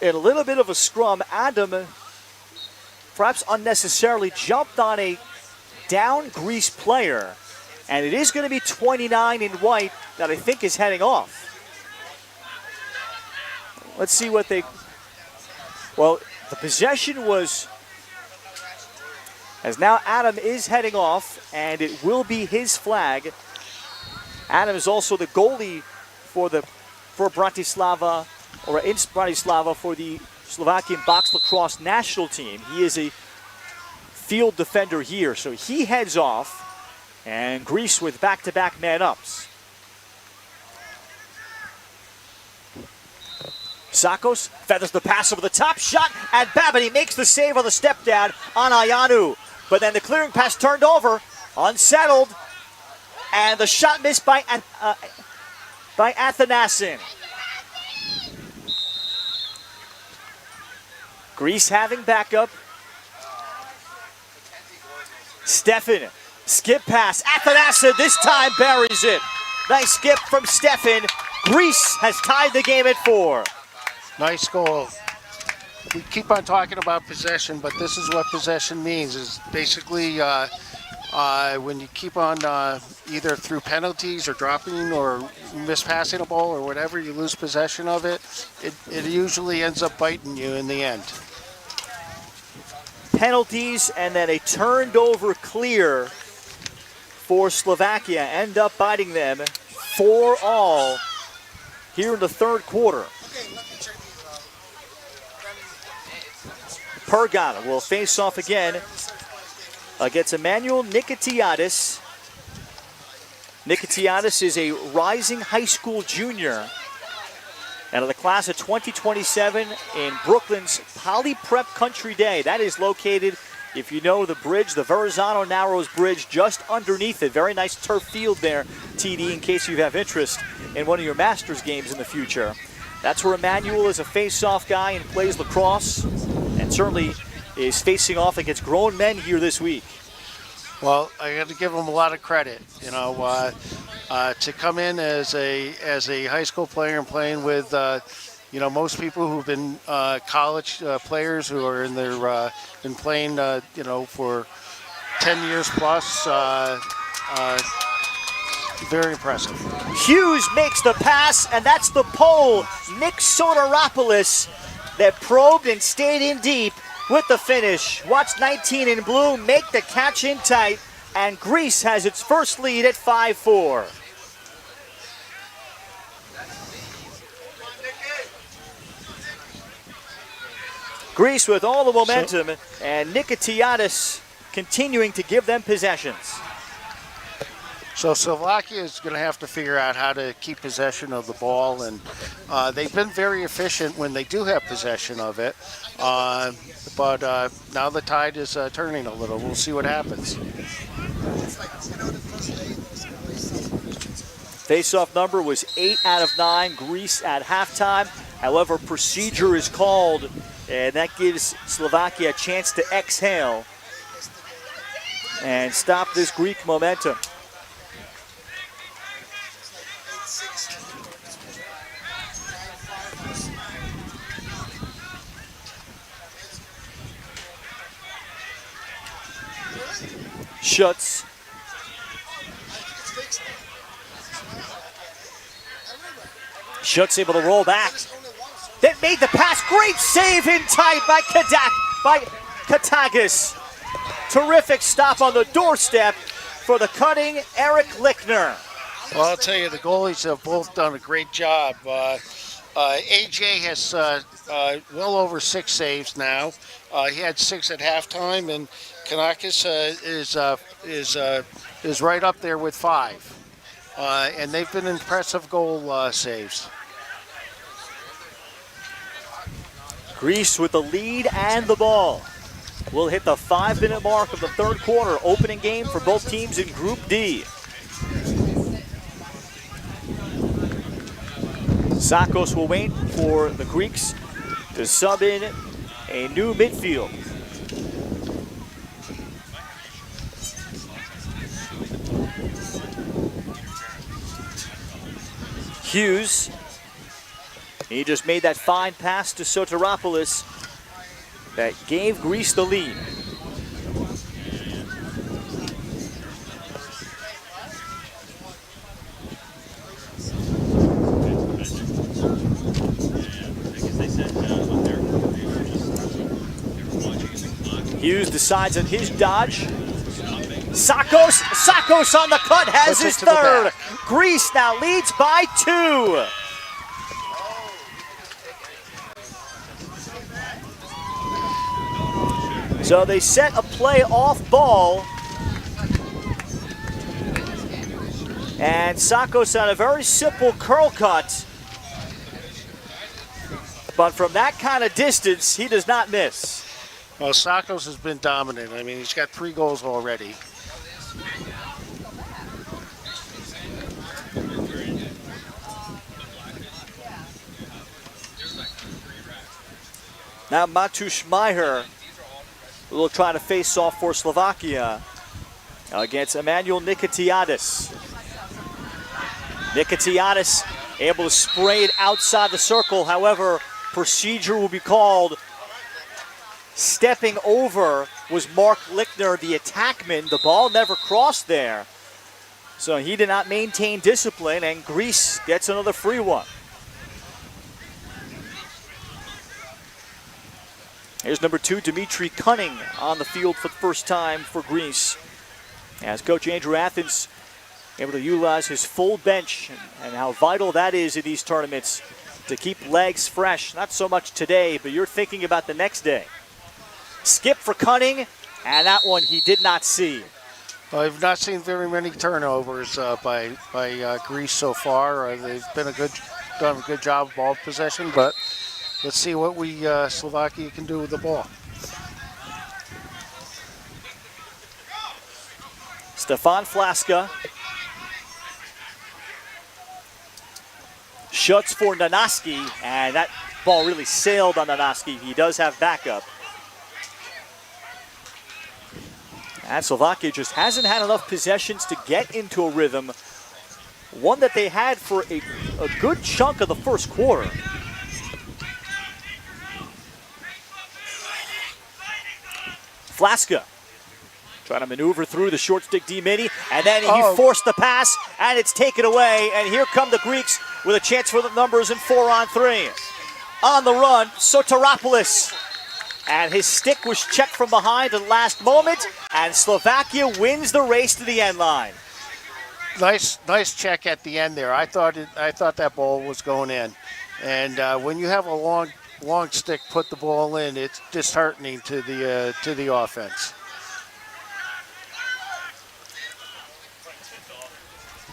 [SPEAKER 3] in a little bit of a scrum. Adam, perhaps unnecessarily, jumped on a down Greece player. And it is going to be 29 in white that I think is heading off. Let's see what they... Well, the possession was... As now Adam is heading off, and it will be his flag. Adam is also the goalie for Bratislava, or in Bratislava for the Slovakian box lacrosse national team. He is a field defender here, so he heads off. And Greece with back-to-back man-ups. Sakos feathers the pass over the top, shot, and Babini makes the save on the step down on Ayanu. But then the clearing pass turned over, unsettled, and the shot missed by Athanasin. Greece having backup. Stefan. Skip pass. Athanasin this time buries it. Nice skip from Stefan. Greece has tied the game at 4.
[SPEAKER 4] Nice goal. We keep on talking about possession, but this is what possession means. Is basically when you keep on either through penalties or dropping or mispassing a ball or whatever, you lose possession of it. It usually ends up biting you in the end.
[SPEAKER 3] Penalties and then a turned over clear for Slovakia end up biting them 4-all here in the third quarter. Pergana will face off again against Emmanuel Nikitiadis. Nikitiadis is a rising high school junior out of the class of 2027 in Brooklyn's Poly Prep Country Day. That is located, if you know the bridge, the Verrazano Narrows Bridge, just underneath it. Very nice turf field there, TD, in case you have interest in one of your Masters games in the future. That's where Emmanuel is a face-off guy and plays lacrosse, and certainly is facing off against grown men here this week.
[SPEAKER 4] Well, I got to give him a lot of credit. You know, to come in as a high school player and playing with, you know, most people who've been college players who are in their been playing, you know, for 10 years plus. Very impressive.
[SPEAKER 3] Hughes makes the pass, and that's the pole. Nick Soteropoulos that probed and stayed in deep with the finish. Watch 19 in blue make the catch in tight, and Greece has its first lead at 5-4. Greece with all the momentum, and Nikitiadis continuing to give them possessions.
[SPEAKER 4] So Slovakia is going to have to figure out how to keep possession of the ball, and they've been very efficient when they do have possession of it. But now the tide is turning a little. We'll see what happens.
[SPEAKER 3] Face-off number was 8 out of 9, Greece at halftime. However, procedure is called, and that gives Slovakia a chance to exhale and stop this Greek momentum. Schutz. Schutz able to roll back. Then made the pass. Great save in tight by Katagis. Terrific stop on the doorstep for the cutting Eric Lichtner.
[SPEAKER 4] Well, I'll tell you, the goalies have both done a great job. AJ has well over 6 saves now. He had 6 at halftime, and Kanakis is right up there with 5. And they've been impressive goal saves.
[SPEAKER 3] Greece with the lead and the ball. We'll hit the 5-minute mark of the third quarter. Opening game for both teams in Group D. Sakos will wait for the Greeks to sub in a new midfield. Hughes. He just made that fine pass to Soteropoulos that gave Greece the lead. Hughes decides on his dodge. Sakos on the cut has his third. Greece now leads by 2. So they set a play off ball. And Sakos on a very simple curl cut. But from that kind of distance, he does not miss.
[SPEAKER 4] Well, Sakos has been dominant. I mean, he's got 3 goals already.
[SPEAKER 3] Now Matusz Meyer will try to face off for Slovakia against Emmanuel Nikitiadis. Nikitiadis able to spray it outside the circle. However, procedure will be called. Stepping over was Mark Lichtner, the attackman. The ball never crossed there. So he did not maintain discipline, and Greece gets another free one. Here's number 2, Dimitri Cunning, on the field for the first time for Greece. As Coach Andrew Athens able to utilize his full bench and how vital that is in these tournaments to keep legs fresh. Not so much today, but you're thinking about the next day. Skip for Cunning, and that one he did not see.
[SPEAKER 4] Well, I've not seen very many turnovers by Greece so far. They've been done a good job of ball possession, but let's see what Slovakia can do with the ball.
[SPEAKER 3] Stefan Flaska. Schutz for Nanaski, and that ball really sailed on Nanaski. He does have backup. And Slovakia just hasn't had enough possessions to get into a rhythm. One that they had for a good chunk of the first quarter. Flaska trying to maneuver through the short stick D-Mini, and then he forced the pass, and it's taken away. And here come the Greeks with a chance for the numbers in 4-on-3. On the run, Soteropoulos. And his stick was checked from behind at the last moment, and Slovakia wins the race to the end line.
[SPEAKER 4] Nice check at the end there. I thought that ball was going in, and when you have a long stick put the ball in, it's disheartening to the offense.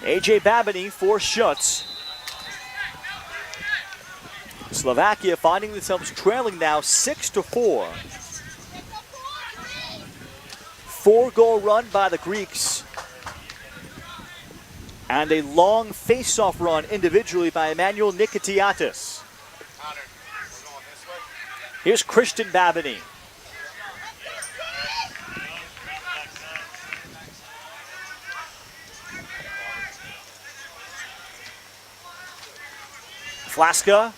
[SPEAKER 3] AJ Babiny for Schutz. Slovakia finding themselves trailing now 6-4. 4-goal run by the Greeks. And a long face-off run individually by Emmanuel Nikitiadis. Here's Christian Babiny. Flaska.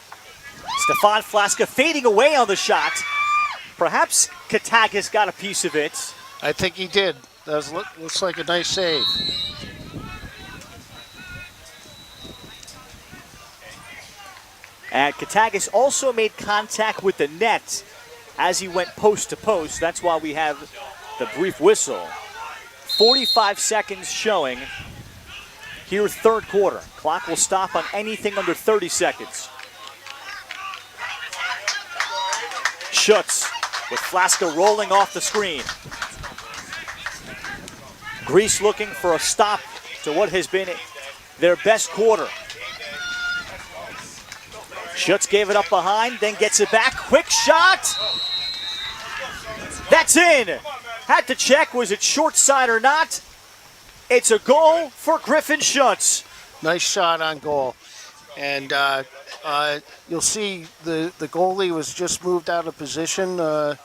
[SPEAKER 3] Stefan Flaska fading away on the shot. Perhaps Katagis got a piece of it.
[SPEAKER 4] I think he did. looks like a nice save.
[SPEAKER 3] And Katagas also made contact with the net as he went post to post. That's why we have the brief whistle. 45 seconds showing here, third quarter. Clock will stop on anything under 30 seconds. Schutz with Flaska rolling off the screen. Greece looking for a stop to what has been their best quarter. Schutz gave it up behind, then gets it back. Quick shot. That's in. Had to check, was it short side or not? It's a goal for Griffin Schutz.
[SPEAKER 4] Nice shot on goal. And you'll see the goalie was just moved out of position for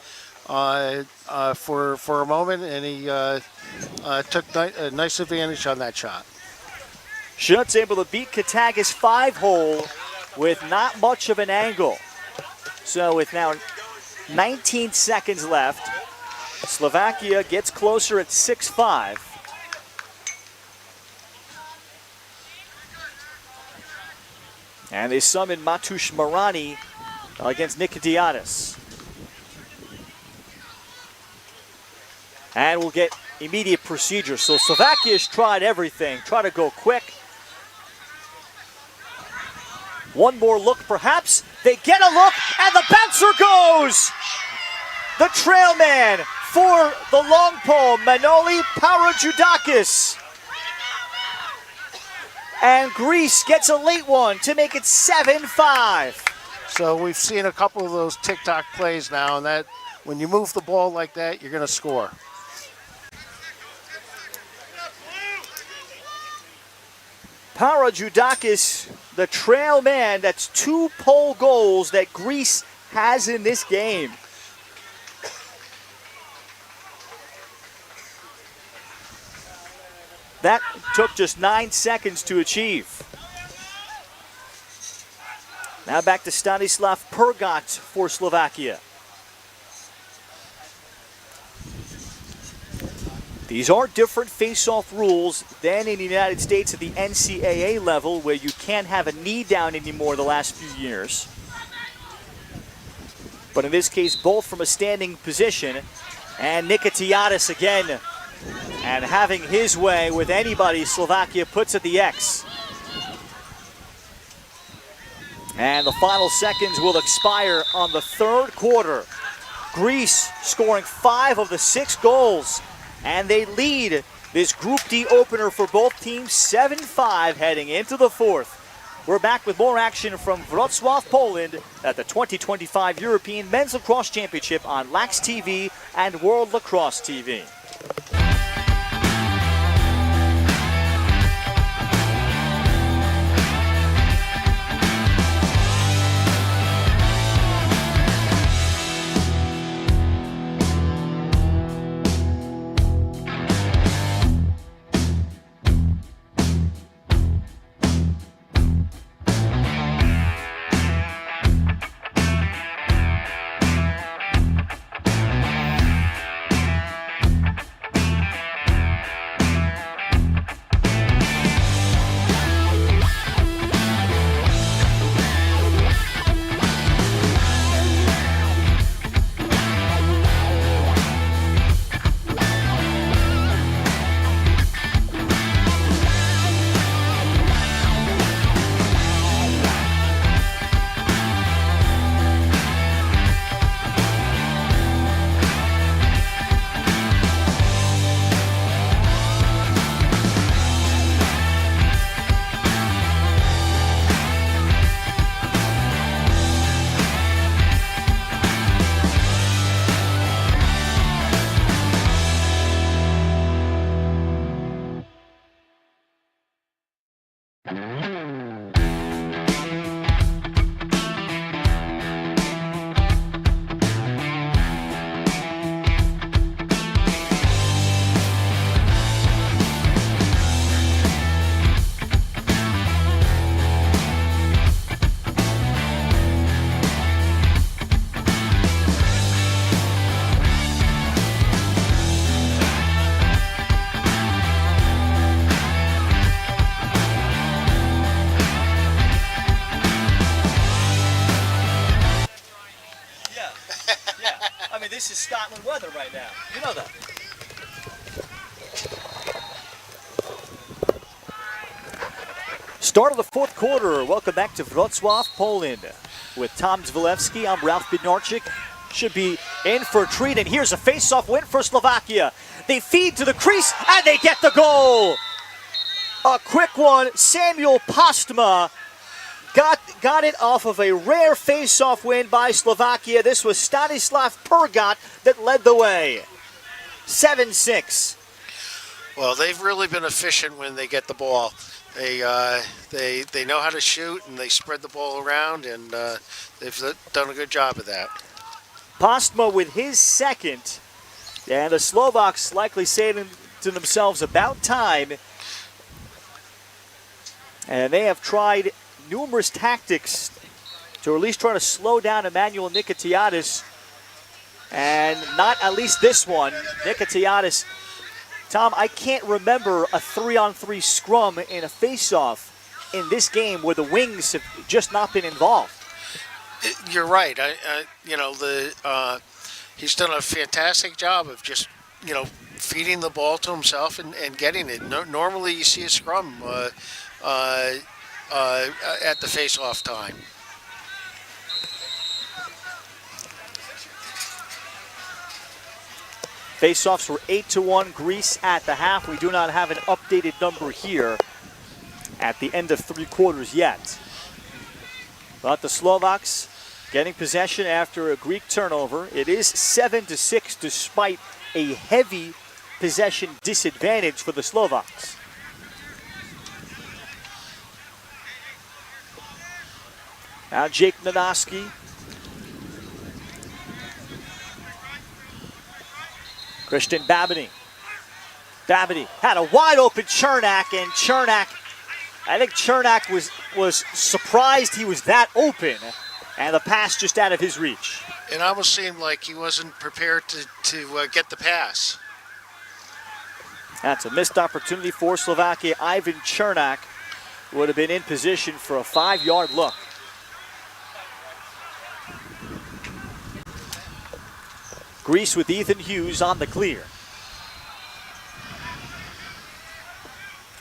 [SPEAKER 4] a moment, and he took a nice advantage on that shot.
[SPEAKER 3] Schutz able to beat Katagas 5-hole with not much of an angle. So with now 19 seconds left, Slovakia gets closer at 6-5. And they summon Matush Marani against Nikitiadis. And we'll get immediate procedure. So Slovakia has tried everything, try to go quick. One more look perhaps. They get a look and the bouncer goes! The trail man for the long pole, Manoli Parajoudakis. And Greece gets a late one to make it 7-5.
[SPEAKER 4] So we've seen a couple of those TikTok plays now, and that when you move the ball like that, you're going to score.
[SPEAKER 3] Parajoudakis, the trail man, that's 2 pole goals that Greece has in this game. That took just 9 seconds to achieve. Now back to Stanislav Pergat for Slovakia. These are different face-off rules than in the United States at the NCAA level, where you can't have a knee down anymore the last few years. But in this case, both from a standing position. And Nikitiadis again, and having his way with anybody Slovakia puts at the X. And the final seconds will expire on the third quarter. Greece scoring 5 of the 6 goals. And they lead this Group D opener for both teams 7-5 heading into the fourth. We're back with more action from Wrocław, Poland at the 2025 European Men's Lacrosse Championship on Lax TV and World Lacrosse TV. Scotland weather right now. You know that. Start of the fourth quarter. Welcome back to Wrocław, Poland. With Tom Zvilewski, I'm Ralph Bednarczyk. Should be in for a treat, and here's a face-off win for Slovakia. They feed to the crease, and they get the goal. A quick one, Samuel Postma got it off of a rare face-off win by Slovakia. This was Stanislav Pergat that led the way. 7-6.
[SPEAKER 4] Well, they've really been efficient when they get the ball. They know how to shoot, and they spread the ball around, and they've done a good job of that.
[SPEAKER 3] Postma with his second, and the Slovaks likely saying to themselves, about time. And they have tried numerous tactics to at least try to slow down Emmanuel Nikitiadis, and not at least this one. Nikitiadis, Tom, I can't remember a 3-on-3 scrum in a face-off in this game where the wings have just not been involved.
[SPEAKER 4] You're right. He's done a fantastic job of just, feeding the ball to himself and getting it. Normally you see a scrum at the face-off time.
[SPEAKER 3] Face-offs were 8-1 Greece at the half. We do not have an updated number here at the end of three quarters yet. But the Slovaks getting possession after a Greek turnover. It is 7-6 despite a heavy possession disadvantage for the Slovaks. Now Jake Nanoski. Christian Babity. Babity had a wide open Chernak, and I think Chernak was surprised he was that open, and the pass just out of his reach.
[SPEAKER 4] It almost seemed like he wasn't prepared to get the pass.
[SPEAKER 3] That's a missed opportunity for Slovakia. Ivan Chernak would have been in position for a 5-yard look. Greece with Ethan Hughes on the clear.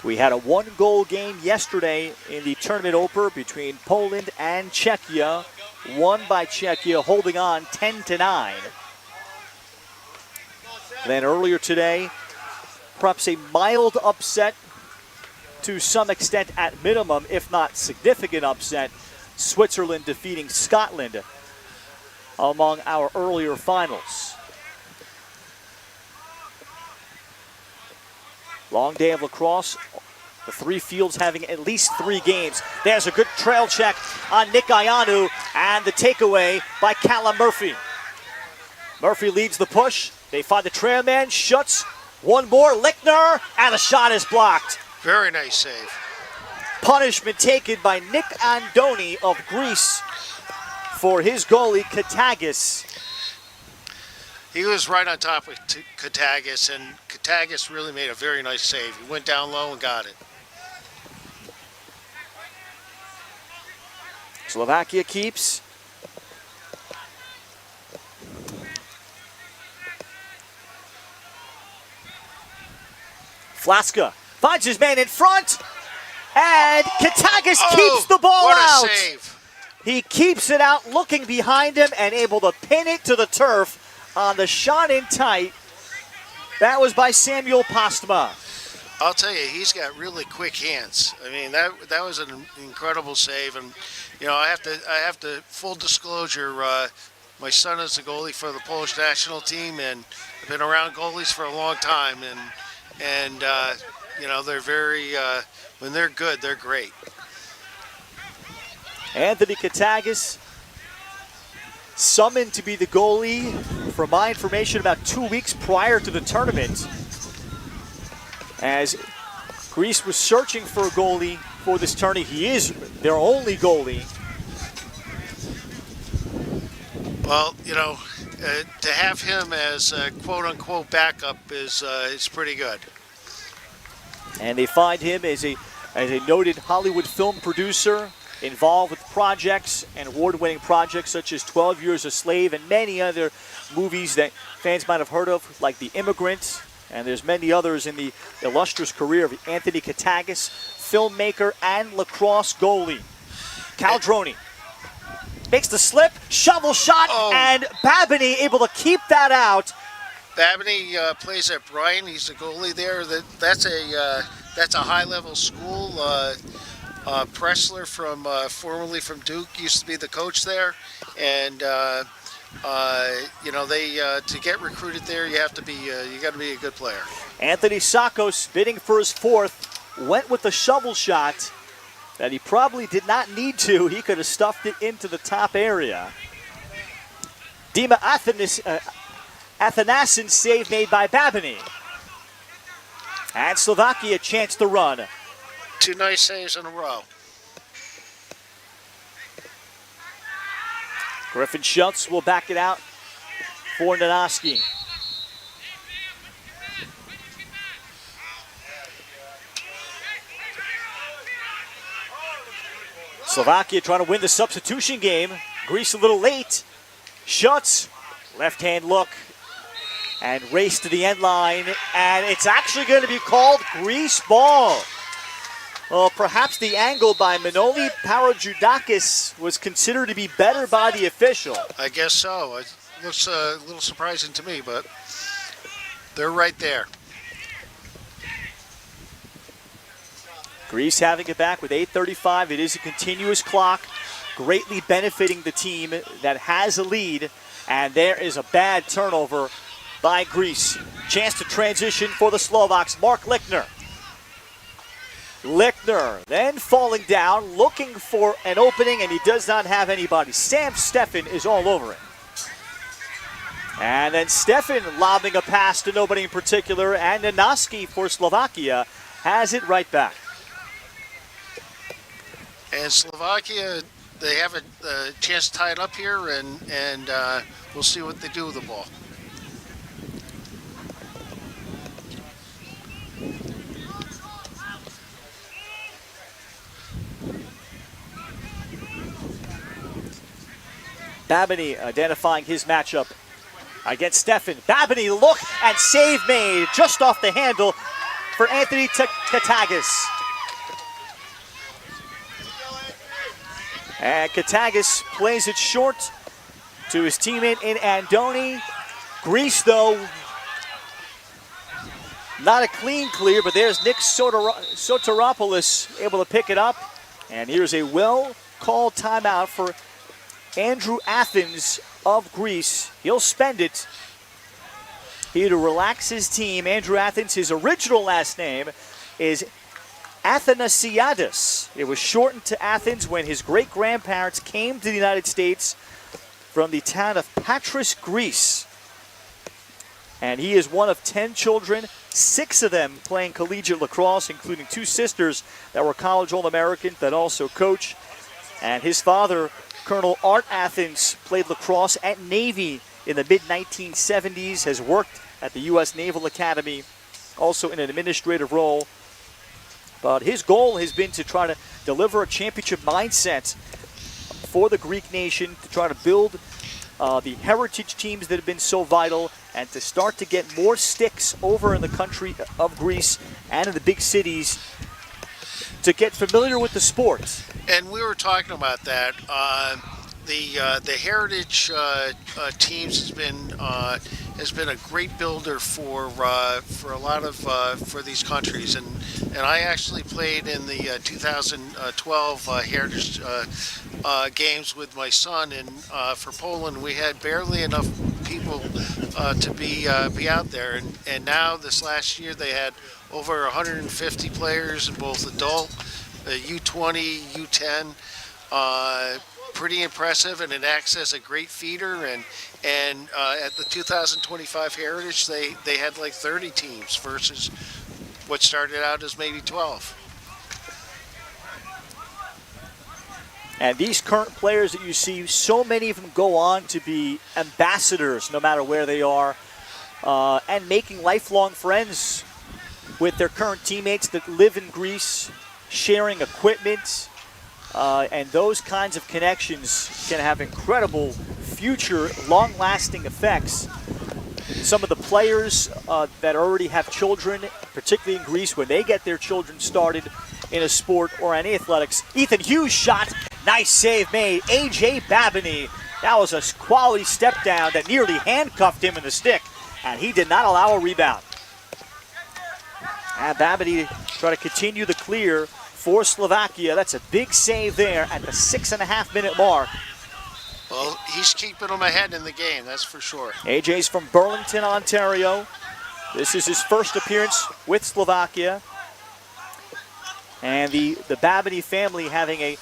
[SPEAKER 3] We had a one-goal game yesterday in the tournament opener between Poland and Czechia. Won by Czechia, holding on 10-9. Then earlier today, perhaps a mild upset to some extent at minimum, if not significant upset. Switzerland defeating Scotland among our earlier finals. Long day of lacrosse. The three fields having at least 3 games. There's a good trail check on Nick Ianu, and the takeaway by Callum Murphy. Murphy leads the push. They find the trail man, Schutz. One more, Lichtner, and the shot is blocked.
[SPEAKER 4] Very nice save.
[SPEAKER 3] Punishment taken by Nick Andoni of Greece for his goalie, Katagis.
[SPEAKER 4] He was right on top of Katagis, and Katagis really made a very nice save. He went down low and got it.
[SPEAKER 3] Slovakia keeps. Flaska finds his man in front, and Katagis keeps the ball out.
[SPEAKER 4] What a save.
[SPEAKER 3] He keeps it out, looking behind him and able to pin it to the turf on the shot in tight. That was by Samuel Postma.
[SPEAKER 4] I'll tell you, he's got really quick hands. I mean, that was an incredible save, and I have to full disclosure. My son is a goalie for the Polish national team, and I've been around goalies for a long time, and they're very when they're good, they're great.
[SPEAKER 3] Anthony Katagis summoned to be the goalie, from my information, about 2 weeks prior to the tournament, as Greece was searching for a goalie for this tourney. He is their only goalie.
[SPEAKER 4] Well, to have him as a quote-unquote backup is pretty good.
[SPEAKER 3] And they find him as a noted Hollywood film producer, involved with projects and award-winning projects such as 12 Years a Slave and many other movies that fans might have heard of, like The Immigrant, and there's many others in the illustrious career of Anthony Katagis, filmmaker and lacrosse goalie. Caldroni makes the slip, shovel shot, and Babini able to keep that out.
[SPEAKER 4] Babini plays at Bryan. He's the goalie there. That's a high-level school. Pressler, formerly from Duke, used to be the coach there, and to get recruited there, you got to be a good player.
[SPEAKER 3] Anthony Sakos, bidding for his fourth, went with the shovel shot that he probably did not need to. He could have stuffed it into the top area. Dima Athanasin save made by Babini. And Slovakia a chance to run.
[SPEAKER 4] 2 nice saves in a row.
[SPEAKER 3] Griffin Schultz will back it out for Nanoski. Slovakia trying to win the substitution game. Greece a little late. Schultz, left-hand look, and race to the end line. And it's actually going to be called Greece ball. Well, perhaps the angle by Manoli Parajoudakis was considered to be better by the official.
[SPEAKER 4] I guess so. It looks a little surprising to me, but they're right there.
[SPEAKER 3] Greece having it back with 8:35. It is a continuous clock, greatly benefiting the team that has a lead. And there is a bad turnover by Greece. Chance to transition for the Slovaks. Mark Lichtner. Lichtner then falling down, looking for an opening, and he does not have anybody. Sam Steffen is all over it. And then Steffen lobbing a pass to nobody in particular, and Nanoski for Slovakia has it right back.
[SPEAKER 4] And Slovakia, they have a chance to tie it up here, and we'll see what they do with the ball.
[SPEAKER 3] Babini identifying his matchup against Steffen. Babini, look and save made just off the handle for Anthony Katagis. And Katagis plays it short to his teammate in Andoni. Greece, though, not a clean clear, but there's Nick Soteropoulos able to pick it up. And here's a well-called timeout for Andrew Athens of Greece. He'll spend it here to relax his team. Andrew Athens, his original last name is Athanasiadis. It was shortened to Athens when his great-grandparents came to the United States from the town of Patras, Greece. And he is one of 10 children, 6 of them playing collegiate lacrosse, including 2 sisters that were college All-Americans that also coach. And his father, Colonel Art Athens, played lacrosse at Navy in the mid-1970s, has worked at the U.S. Naval Academy, also in an administrative role. But his goal has been to try to deliver a championship mindset for the Greek nation, to try to build the heritage teams that have been so vital, and to start to get more sticks over in the country of Greece and in the big cities to get familiar with the sport.
[SPEAKER 4] And we were talking about that. The heritage teams has been a great builder for a lot of for these countries, and I actually played in the 2012 heritage games with my son, and for Poland we had barely enough people to be out there, and now this last year they had over 150 players in both adult, U20, U10. Pretty impressive, and it acts as a great feeder. And at the 2025 Heritage, they had like 30 teams versus what started out as maybe 12.
[SPEAKER 3] And these current players that you see, so many of them go on to be ambassadors no matter where they are, and making lifelong friends with their current teammates that live in Greece, sharing equipment, And those kinds of connections can have incredible future, long-lasting effects. Some of the players that already have children, particularly in Greece, when they get their children started in a sport or any athletics. Ethan Hughes shot, nice save made. A.J. Babini, that was a quality step down that nearly handcuffed him in the stick, and he did not allow a rebound. And Babini trying to continue the clear for Slovakia. That's a big save there at the 6.5-minute mark.
[SPEAKER 4] Well, he's keeping them ahead in the game, that's for sure.
[SPEAKER 3] AJ's from Burlington, Ontario. This is his first appearance with Slovakia. And the Babini family having a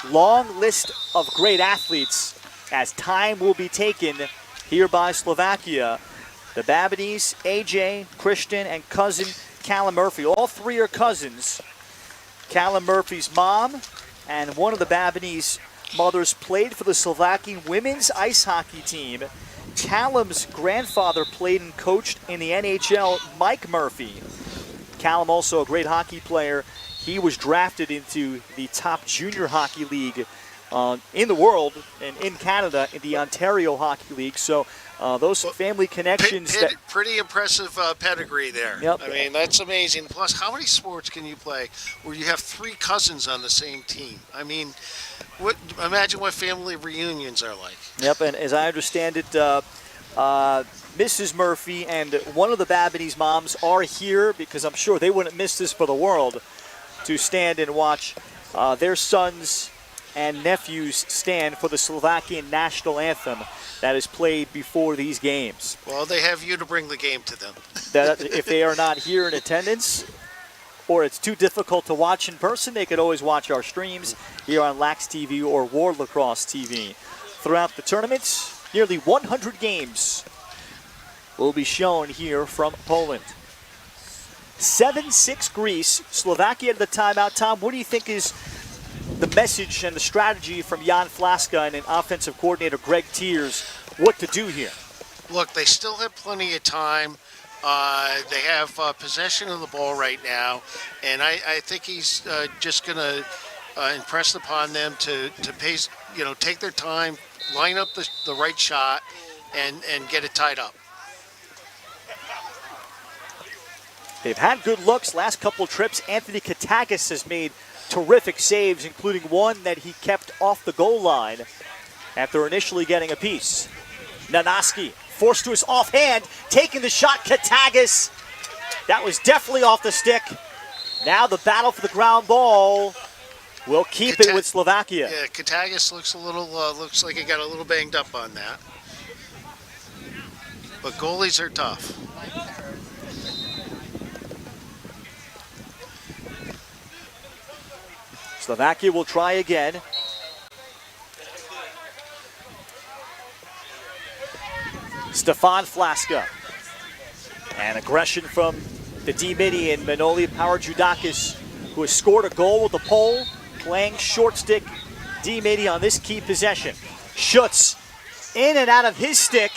[SPEAKER 3] long list of great athletes as time will be taken here by Slovakia. The Babinis, AJ, Christian, and cousin Callum Murphy. All three are cousins. Callum Murphy's mom and one of the Babinis' mothers played for the Slovakian women's ice hockey team. Callum's grandfather played and coached in the NHL, Mike Murphy. Callum also a great hockey player. He was drafted into the top junior hockey league in the world and in Canada, in the Ontario Hockey League. So those family connections.
[SPEAKER 4] Pretty impressive pedigree there.
[SPEAKER 3] Yep.
[SPEAKER 4] I mean, that's amazing. Plus, how many sports can you play where you have three cousins on the same team? I mean, imagine what family reunions are like.
[SPEAKER 3] Yep, and as I understand it, Mrs. Murphy and one of the Babini's moms are here because I'm sure they wouldn't miss this for the world to stand and watch their sons and nephews stand for the Slovakian national anthem that is played before these games.
[SPEAKER 4] Well, they have you to bring the game to them.
[SPEAKER 3] That if they are not here in attendance or it's too difficult to watch in person, they could always watch our streams here on Lax TV or World Lacrosse TV. Throughout the tournament, nearly 100 games will be shown here from Poland. 7-6 Greece, Slovakia at the timeout. Tom, what do you think is the message and the strategy from Jan Flaska and an offensive coordinator, Greg Tiers, what to do here?
[SPEAKER 4] Look, they still have plenty of time. They have possession of the ball right now, and I think he's just going to impress upon them to pace, take their time, line up the right shot, and get it tied up.
[SPEAKER 3] They've had good looks last couple trips. Anthony Katagis has made terrific saves, including one that he kept off the goal line after initially getting a piece. Nanaski forced to his offhand, taking the shot. Katagis, that was definitely off the stick. Now the battle for the ground ball will keep it with Slovakia.
[SPEAKER 4] Yeah, Katagis looks a little, looks like he got a little banged up on that. But goalies are tough.
[SPEAKER 3] Slovakia will try again. Stefan Flaska. And aggression from the D-midi and Manoli Power-Judakis, who has scored a goal with the pole, playing short stick D-midi on this key possession. Schutz in and out of his stick.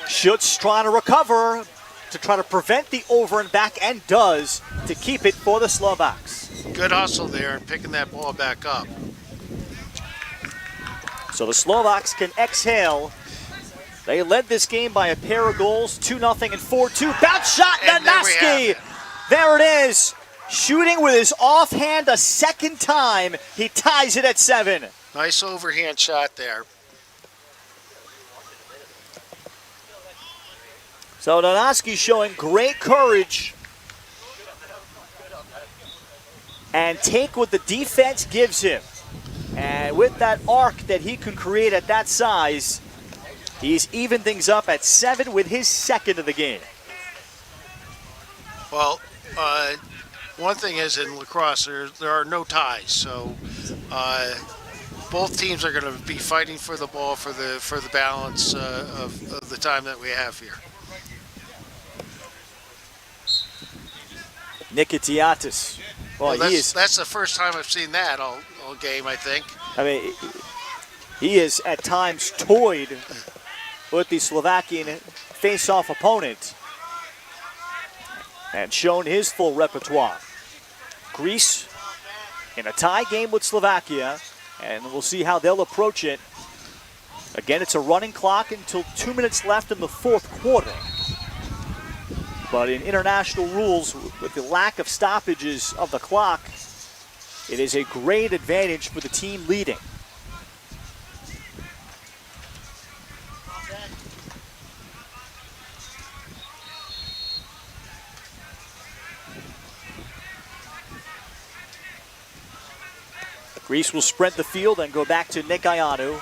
[SPEAKER 3] Schutz trying to recover to try to prevent the over and back, and does, to keep it for the Slovaks.
[SPEAKER 4] Good hustle there and picking that ball back up.
[SPEAKER 3] So the Slovaks can exhale. They led this game by a pair of goals, 2-0 and 4-2. Bounce shot, Nanaski! There it is. Shooting with his offhand a second time. He ties it at 7.
[SPEAKER 4] Nice overhand shot there.
[SPEAKER 3] So Nanaski showing great courage and take what the defense gives him. And with that arc that he can create at that size, he's evened things up at 7 with his second of the game.
[SPEAKER 4] Well, one thing is in lacrosse, there are no ties, so both teams are going to be fighting for the ball for the balance of the time that we have here.
[SPEAKER 3] Nikitiatis.
[SPEAKER 4] Well, that's the first time I've seen that all game, I think.
[SPEAKER 3] I mean, he is at times toyed with the Slovakian face-off opponent and shown his full repertoire. Greece in a tie game with Slovakia, and we'll see how they'll approach it. Again, it's a running clock until 2 minutes left in the fourth quarter. But in international rules, with the lack of stoppages of the clock, it is a great advantage for the team leading. Greece will sprint the field and go back to Nikayanu.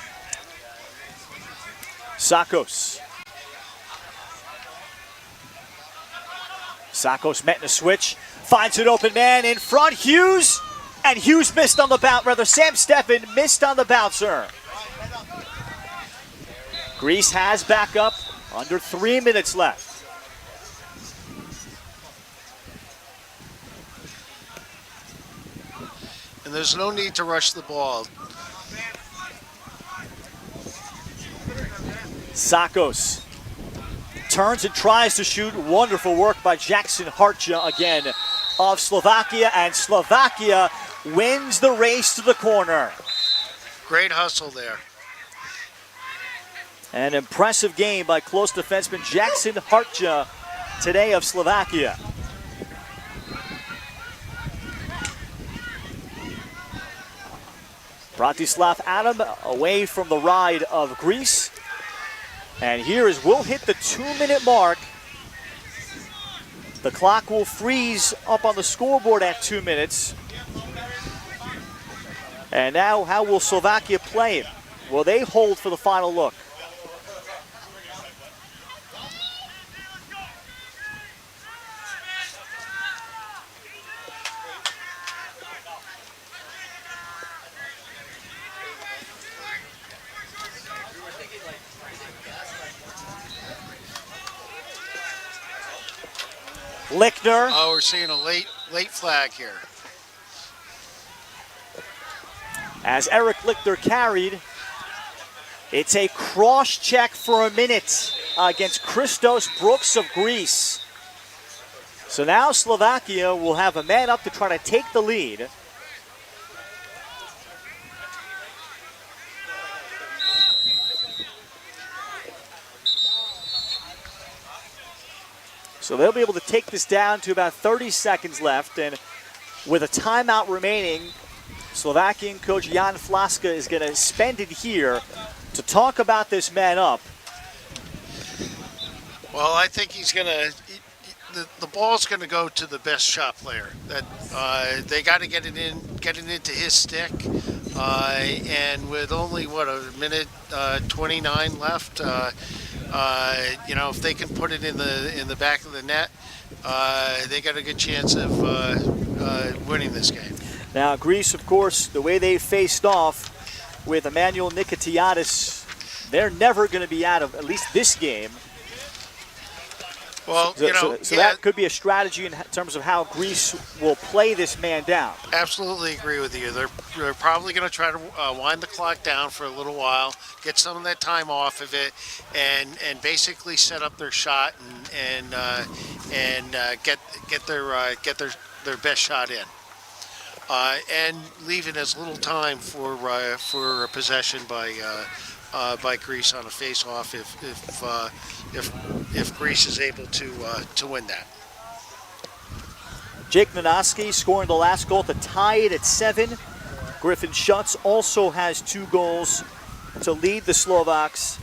[SPEAKER 3] Sakos. Sakos met in a switch. Finds an open man in front. Hughes. And Hughes missed on the bounce. Rather, Sam Steffen missed on the bouncer. Greece has back up. Under 3 minutes left.
[SPEAKER 4] And there's no need to rush the ball.
[SPEAKER 3] Sakos turns and tries to shoot. Wonderful work by Jackson Hartja again of Slovakia, and Slovakia wins the race to the corner.
[SPEAKER 4] Great hustle there.
[SPEAKER 3] An impressive game by close defenseman Jackson Hartja today of Slovakia. Bratislav Adam away from the ride of Greece. And here is, we'll hit the 2-minute mark. The clock will freeze up on the scoreboard at 2 minutes. And now, how will Slovakia play it? Will they hold for the final look? Lichtner.
[SPEAKER 4] Oh, we're seeing a late flag here.
[SPEAKER 3] As Eric Lichtner carried, it's a cross check for a minute against Christos Brooks of Greece. So now Slovakia will have a man up to try to take the lead. So they'll be able to take this down to about 30 seconds left, and with a timeout remaining, Slovakian coach Jan Flaska is going to spend it here to talk about this man up.
[SPEAKER 4] Well, I think he's going to, the ball's going to go to the best shot player. That they got to get it into his stick, and with only a minute 29 left. You know, if they can put it in the back of the net, they got a good chance of winning this game.
[SPEAKER 3] Now, Greece, of course, the way they faced off with Emmanuel Nikitiadis, they're never going to be out of at least this game.
[SPEAKER 4] Well,
[SPEAKER 3] so that could be a strategy in terms of how Greece will play this man down.
[SPEAKER 4] Absolutely agree with you. They're probably going to try to wind the clock down for a little while, get some of that time off of it, and basically set up their shot and get their best shot in, and leaving as little time for a possession by Greece on a face-off if Greece is able to win that.
[SPEAKER 3] Jake Nanaski scoring the last goal to tie it at 7. Griffin Schutz also has 2 goals to lead the Slovaks.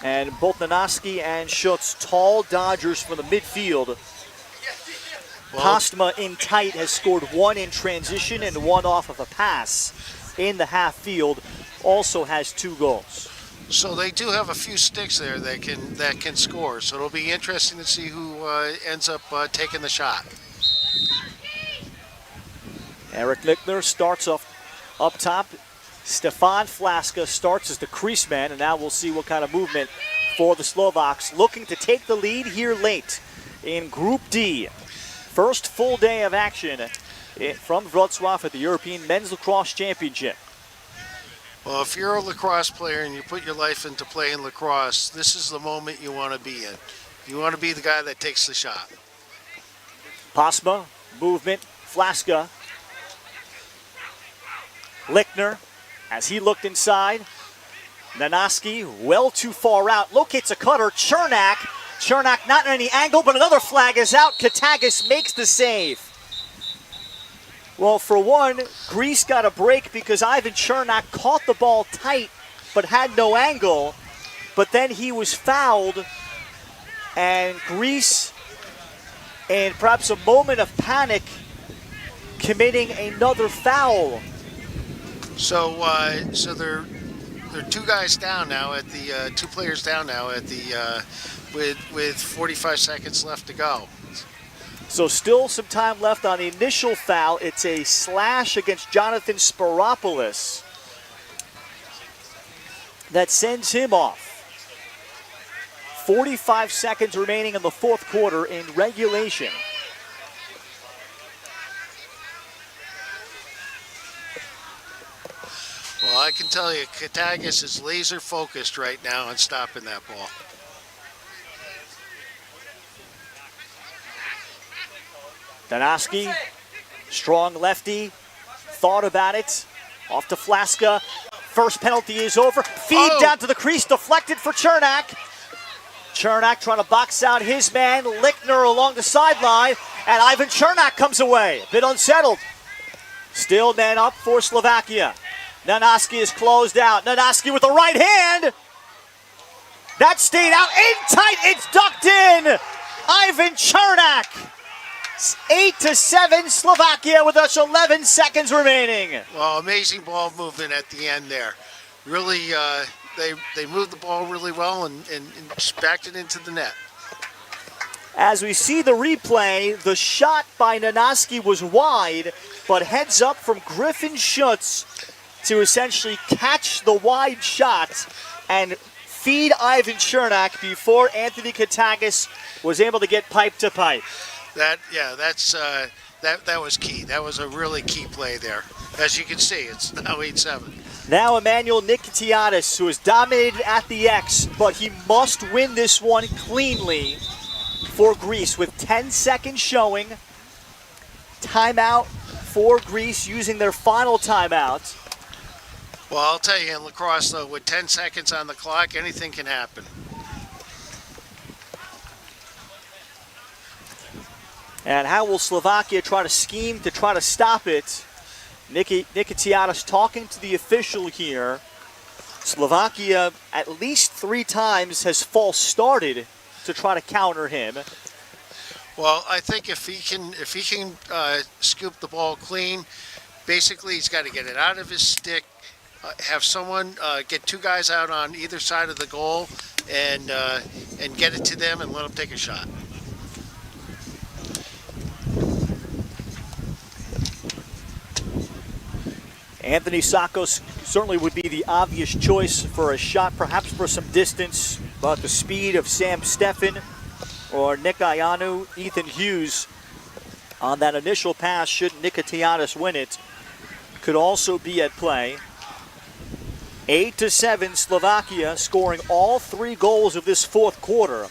[SPEAKER 3] And both Nanaski and Schutz, tall dodgers from the midfield. Postma in tight has scored 1 in transition and 1 off of a pass in the half field. Also has 2 goals.
[SPEAKER 4] So they do have a few sticks there that can score. So it'll be interesting to see who ends up taking the shot.
[SPEAKER 3] Eric Lichtner starts up top. Stefan Flaska starts as the crease man, and now we'll see what kind of movement for the Slovaks, looking to take the lead here late in Group D. First full day of action from Wrocław at the European Men's Lacrosse Championship.
[SPEAKER 4] Well, if you're a lacrosse player and you put your life into playing lacrosse, this is the moment you want to be in. You want to be the guy that takes the shot.
[SPEAKER 3] Postma, movement, Flaska. Lichtner, as he looked inside. Nanaski, well too far out, locates a cutter. Chernak not in any angle, but another flag is out. Katagis makes the save. Well, for one, Greece got a break because Ivan Chernak caught the ball tight, but had no angle. But then he was fouled, and Greece, in perhaps a moment of panic, committing another foul.
[SPEAKER 4] So they're two guys down now at the 2 players down now at the with 45 seconds left to go.
[SPEAKER 3] So still some time left on the initial foul. It's a slash against Jonathan Spiropoulos that sends him off. 45 seconds remaining in the fourth quarter in regulation.
[SPEAKER 4] Well, I can tell you, Katagis is laser focused right now on stopping that ball.
[SPEAKER 3] Danaski, strong lefty, thought about it. Off to Flaska. First penalty is over. Feed down to the crease, deflected for Chernak. Chernak trying to box out his man, Lichtner along the sideline, and Ivan Chernak comes away, a bit unsettled. Still man up for Slovakia. Nanaski is closed out. Nanaski with the right hand. That stayed out in tight. It's ducked in. Ivan Chernak. 8-7 Slovakia with us 11 seconds remaining.
[SPEAKER 4] Well, amazing ball movement at the end there. Really, they moved the ball really well and backed it into the net.
[SPEAKER 3] As we see the replay, the shot by Nanaski was wide, but heads up from Griffin Schutz to essentially catch the wide shot and feed Ivan Chernak before Anthony Katagis was able to get pipe to pipe.
[SPEAKER 4] That was key. That was a really key play there. As you can see, it's now 8-7.
[SPEAKER 3] Now Emmanuel Nikitiadis, who has dominated at the X, but he must win this one cleanly for Greece with 10 seconds showing. Timeout for Greece using their final timeout.
[SPEAKER 4] Well, I'll tell you, in lacrosse, though, with 10 seconds on the clock, anything can happen.
[SPEAKER 3] And how will Slovakia try to scheme to try to stop it? Nikitiadis talking to the official here. Slovakia at least 3 times has false started to try to counter him.
[SPEAKER 4] Well, I think if he can scoop the ball clean, basically he's got to get it out of his stick, have someone get 2 guys out on either side of the goal, and get it to them and let them take a shot.
[SPEAKER 3] Anthony Sakos certainly would be the obvious choice for a shot, perhaps for some distance, but the speed of Sam Steffen or Nick Ayanu, Ethan Hughes on that initial pass, should Nikitiadis win it, could also be at play. 8-7 Slovakia, scoring all 3 goals of this fourth quarter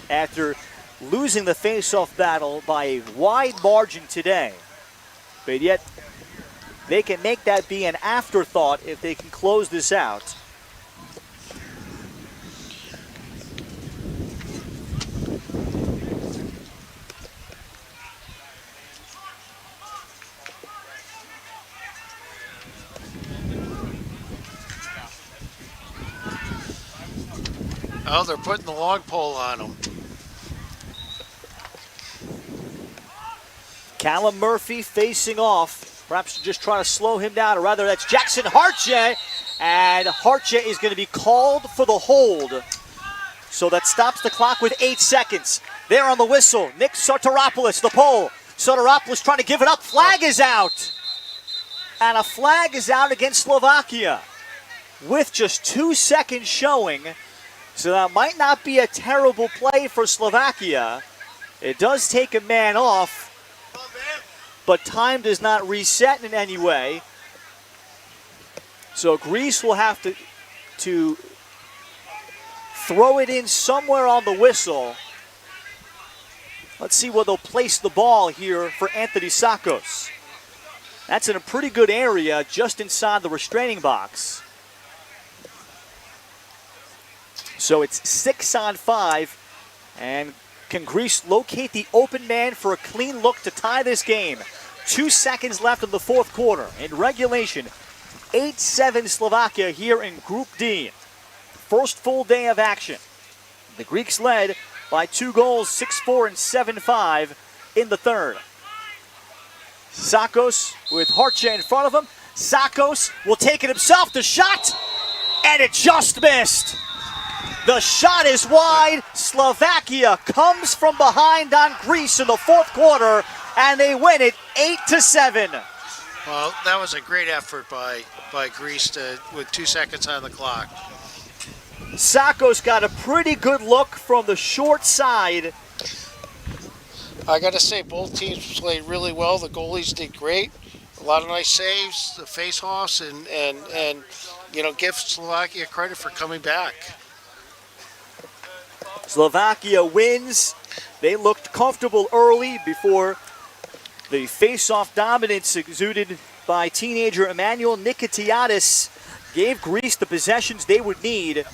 [SPEAKER 3] after losing the face-off battle by a wide margin today. But yet, they can make that be an afterthought if they can close this out.
[SPEAKER 4] Oh, they're putting the long pole on him.
[SPEAKER 3] Callum Murphy facing off. Perhaps just trying to slow him down, or rather that's Jackson Harche. And Harche is going to be called for the hold. So that stops the clock with 8 seconds. There on the whistle, Nick Soteropoulos, the pole. Soteropoulos trying to give it up. Flag is out. And a flag is out against Slovakia with just 2 seconds showing. So that might not be a terrible play for Slovakia. It does take a man off, but time does not reset in any way. So Greece will have to throw it in somewhere on the whistle. Let's see where they'll place the ball here for Anthony Sakos. That's in a pretty good area just inside the restraining box. So it's 6 on 5. And can Greece locate the open man for a clean look to tie this game? 2 seconds left in the fourth quarter. In regulation, 8-7 Slovakia here in Group D. First full day of action. The Greeks led by 2 goals, 6-4 and 7-5 in the third. Sakos with Harche in front of him. Sakos will take it himself. The shot, and it just missed. The shot is wide. Slovakia comes from behind on Greece in the fourth quarter, and they win it 8-7.
[SPEAKER 4] Well, that was a great effort by Greece with 2 seconds on the clock.
[SPEAKER 3] Sakos got a pretty good look from the short side.
[SPEAKER 4] I got to say, both teams played really well. The goalies did great. A lot of nice saves, the face-offs, and give Slovakia credit for coming back.
[SPEAKER 3] Slovakia wins. They looked comfortable early before the face-off dominance exuded by teenager Emmanuel Nikitiadis gave Greece the possessions they would need.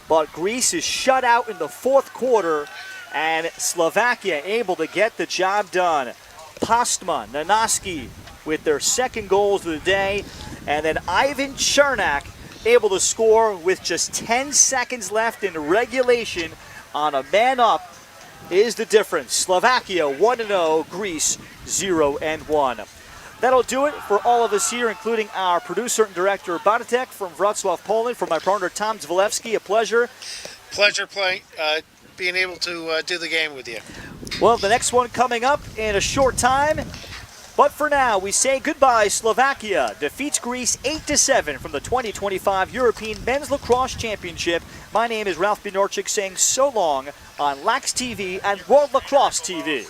[SPEAKER 3] But Greece is shut out in the fourth quarter, and Slovakia able to get the job done. Postma, Nanaski with their second goals of the day, and then Ivan Chernak able to score with just 10 seconds left in regulation on a man up is the difference. Slovakia 1-0, Greece 0-1. That'll do it for all of us here, including our producer and director, Bartek from Wrocław, Poland. For my partner, Tom Zvalewski, a pleasure.
[SPEAKER 4] Pleasure being able to do the game with you.
[SPEAKER 3] Well, the next one coming up in a short time. But for now, we say goodbye. Slovakia defeats Greece 8-7 from the 2025 European Men's Lacrosse Championship. My name is Ralph Binorchik saying so long on Lax TV and World Lacrosse TV.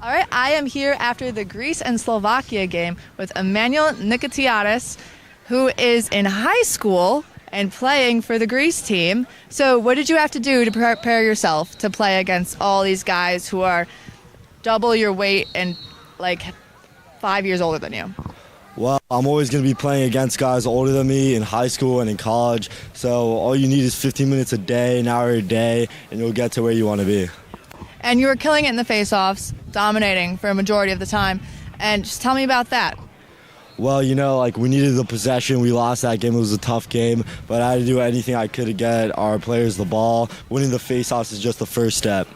[SPEAKER 7] All right, I am here after the Greece and Slovakia game with Emmanuel Nikitiadis, who is in high school and playing for the Greece team. So what did you have to do to prepare yourself to play against all these guys who are double your weight and like 5 years older than you?
[SPEAKER 8] Well, I'm always going to be playing against guys older than me in high school and in college. So all you need is 15 minutes a day, an hour a day, and you'll get to where you want to be.
[SPEAKER 7] And you were killing it in the face-offs, dominating for a majority of the time. And just tell me about that.
[SPEAKER 8] Well, you know, like we needed the possession. We lost that game. It was a tough game, but I had to do anything I could to get our players the ball. Winning the face-offs is just the first step.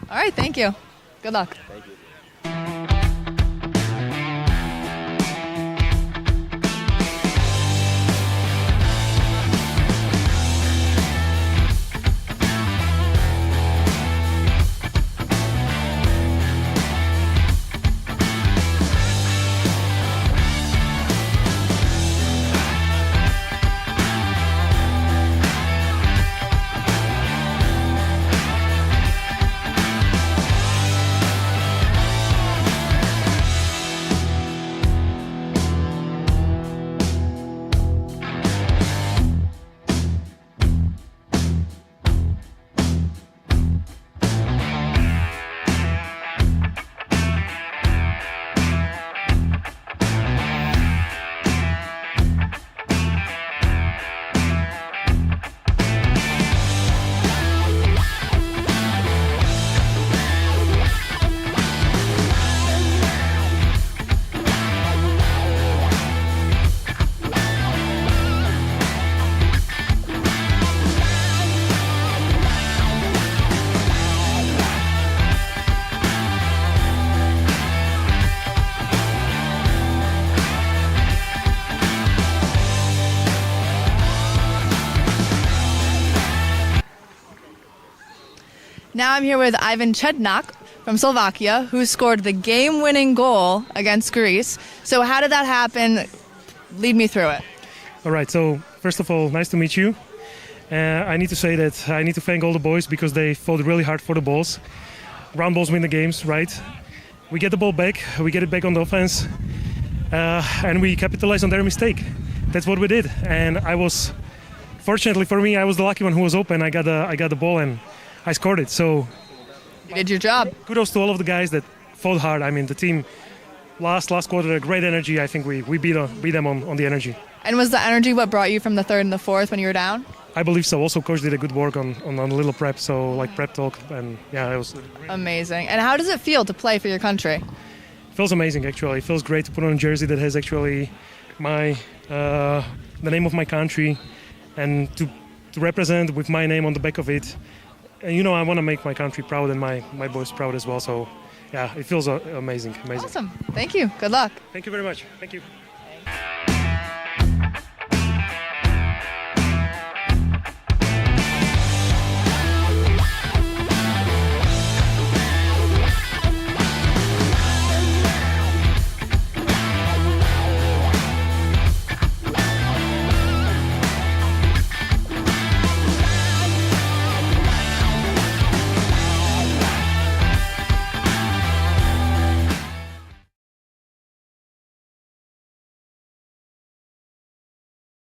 [SPEAKER 7] All right, thank you. Good luck.
[SPEAKER 8] Thank you.
[SPEAKER 7] Now I'm here with Ivan Chednak from Slovakia, who scored the game-winning goal against Greece. So how did that happen? Lead me through it.
[SPEAKER 9] All right, so first of all, nice to meet you. I need to say that I need to thank all the boys because they fought really hard for the balls. Round balls win the games, right? We get the ball back, we get it back on the offense, and we capitalize on their mistake. That's what we did. And fortunately for me, I was the lucky one who was open. I got the ball and I scored it. So
[SPEAKER 7] You did your job.
[SPEAKER 9] kudos to all of the guys that fought hard. I mean, the team last quarter, great energy. I think we beat them on the energy.
[SPEAKER 7] And was the energy what brought you from the third and the fourth when you were down?
[SPEAKER 9] I believe so. Also, coach did a good work on a little prep, so like prep talk, and yeah, it was
[SPEAKER 7] Amazing. And how does it feel to play for your country?
[SPEAKER 9] It feels amazing actually. It feels great to put on a jersey that has actually the name of my country, and to represent with my name on the back of it. And I want to make my country proud and my boys proud as well. So yeah, it feels amazing.
[SPEAKER 7] Awesome. Thank you. Good luck.
[SPEAKER 9] Thank you very much. Thank you.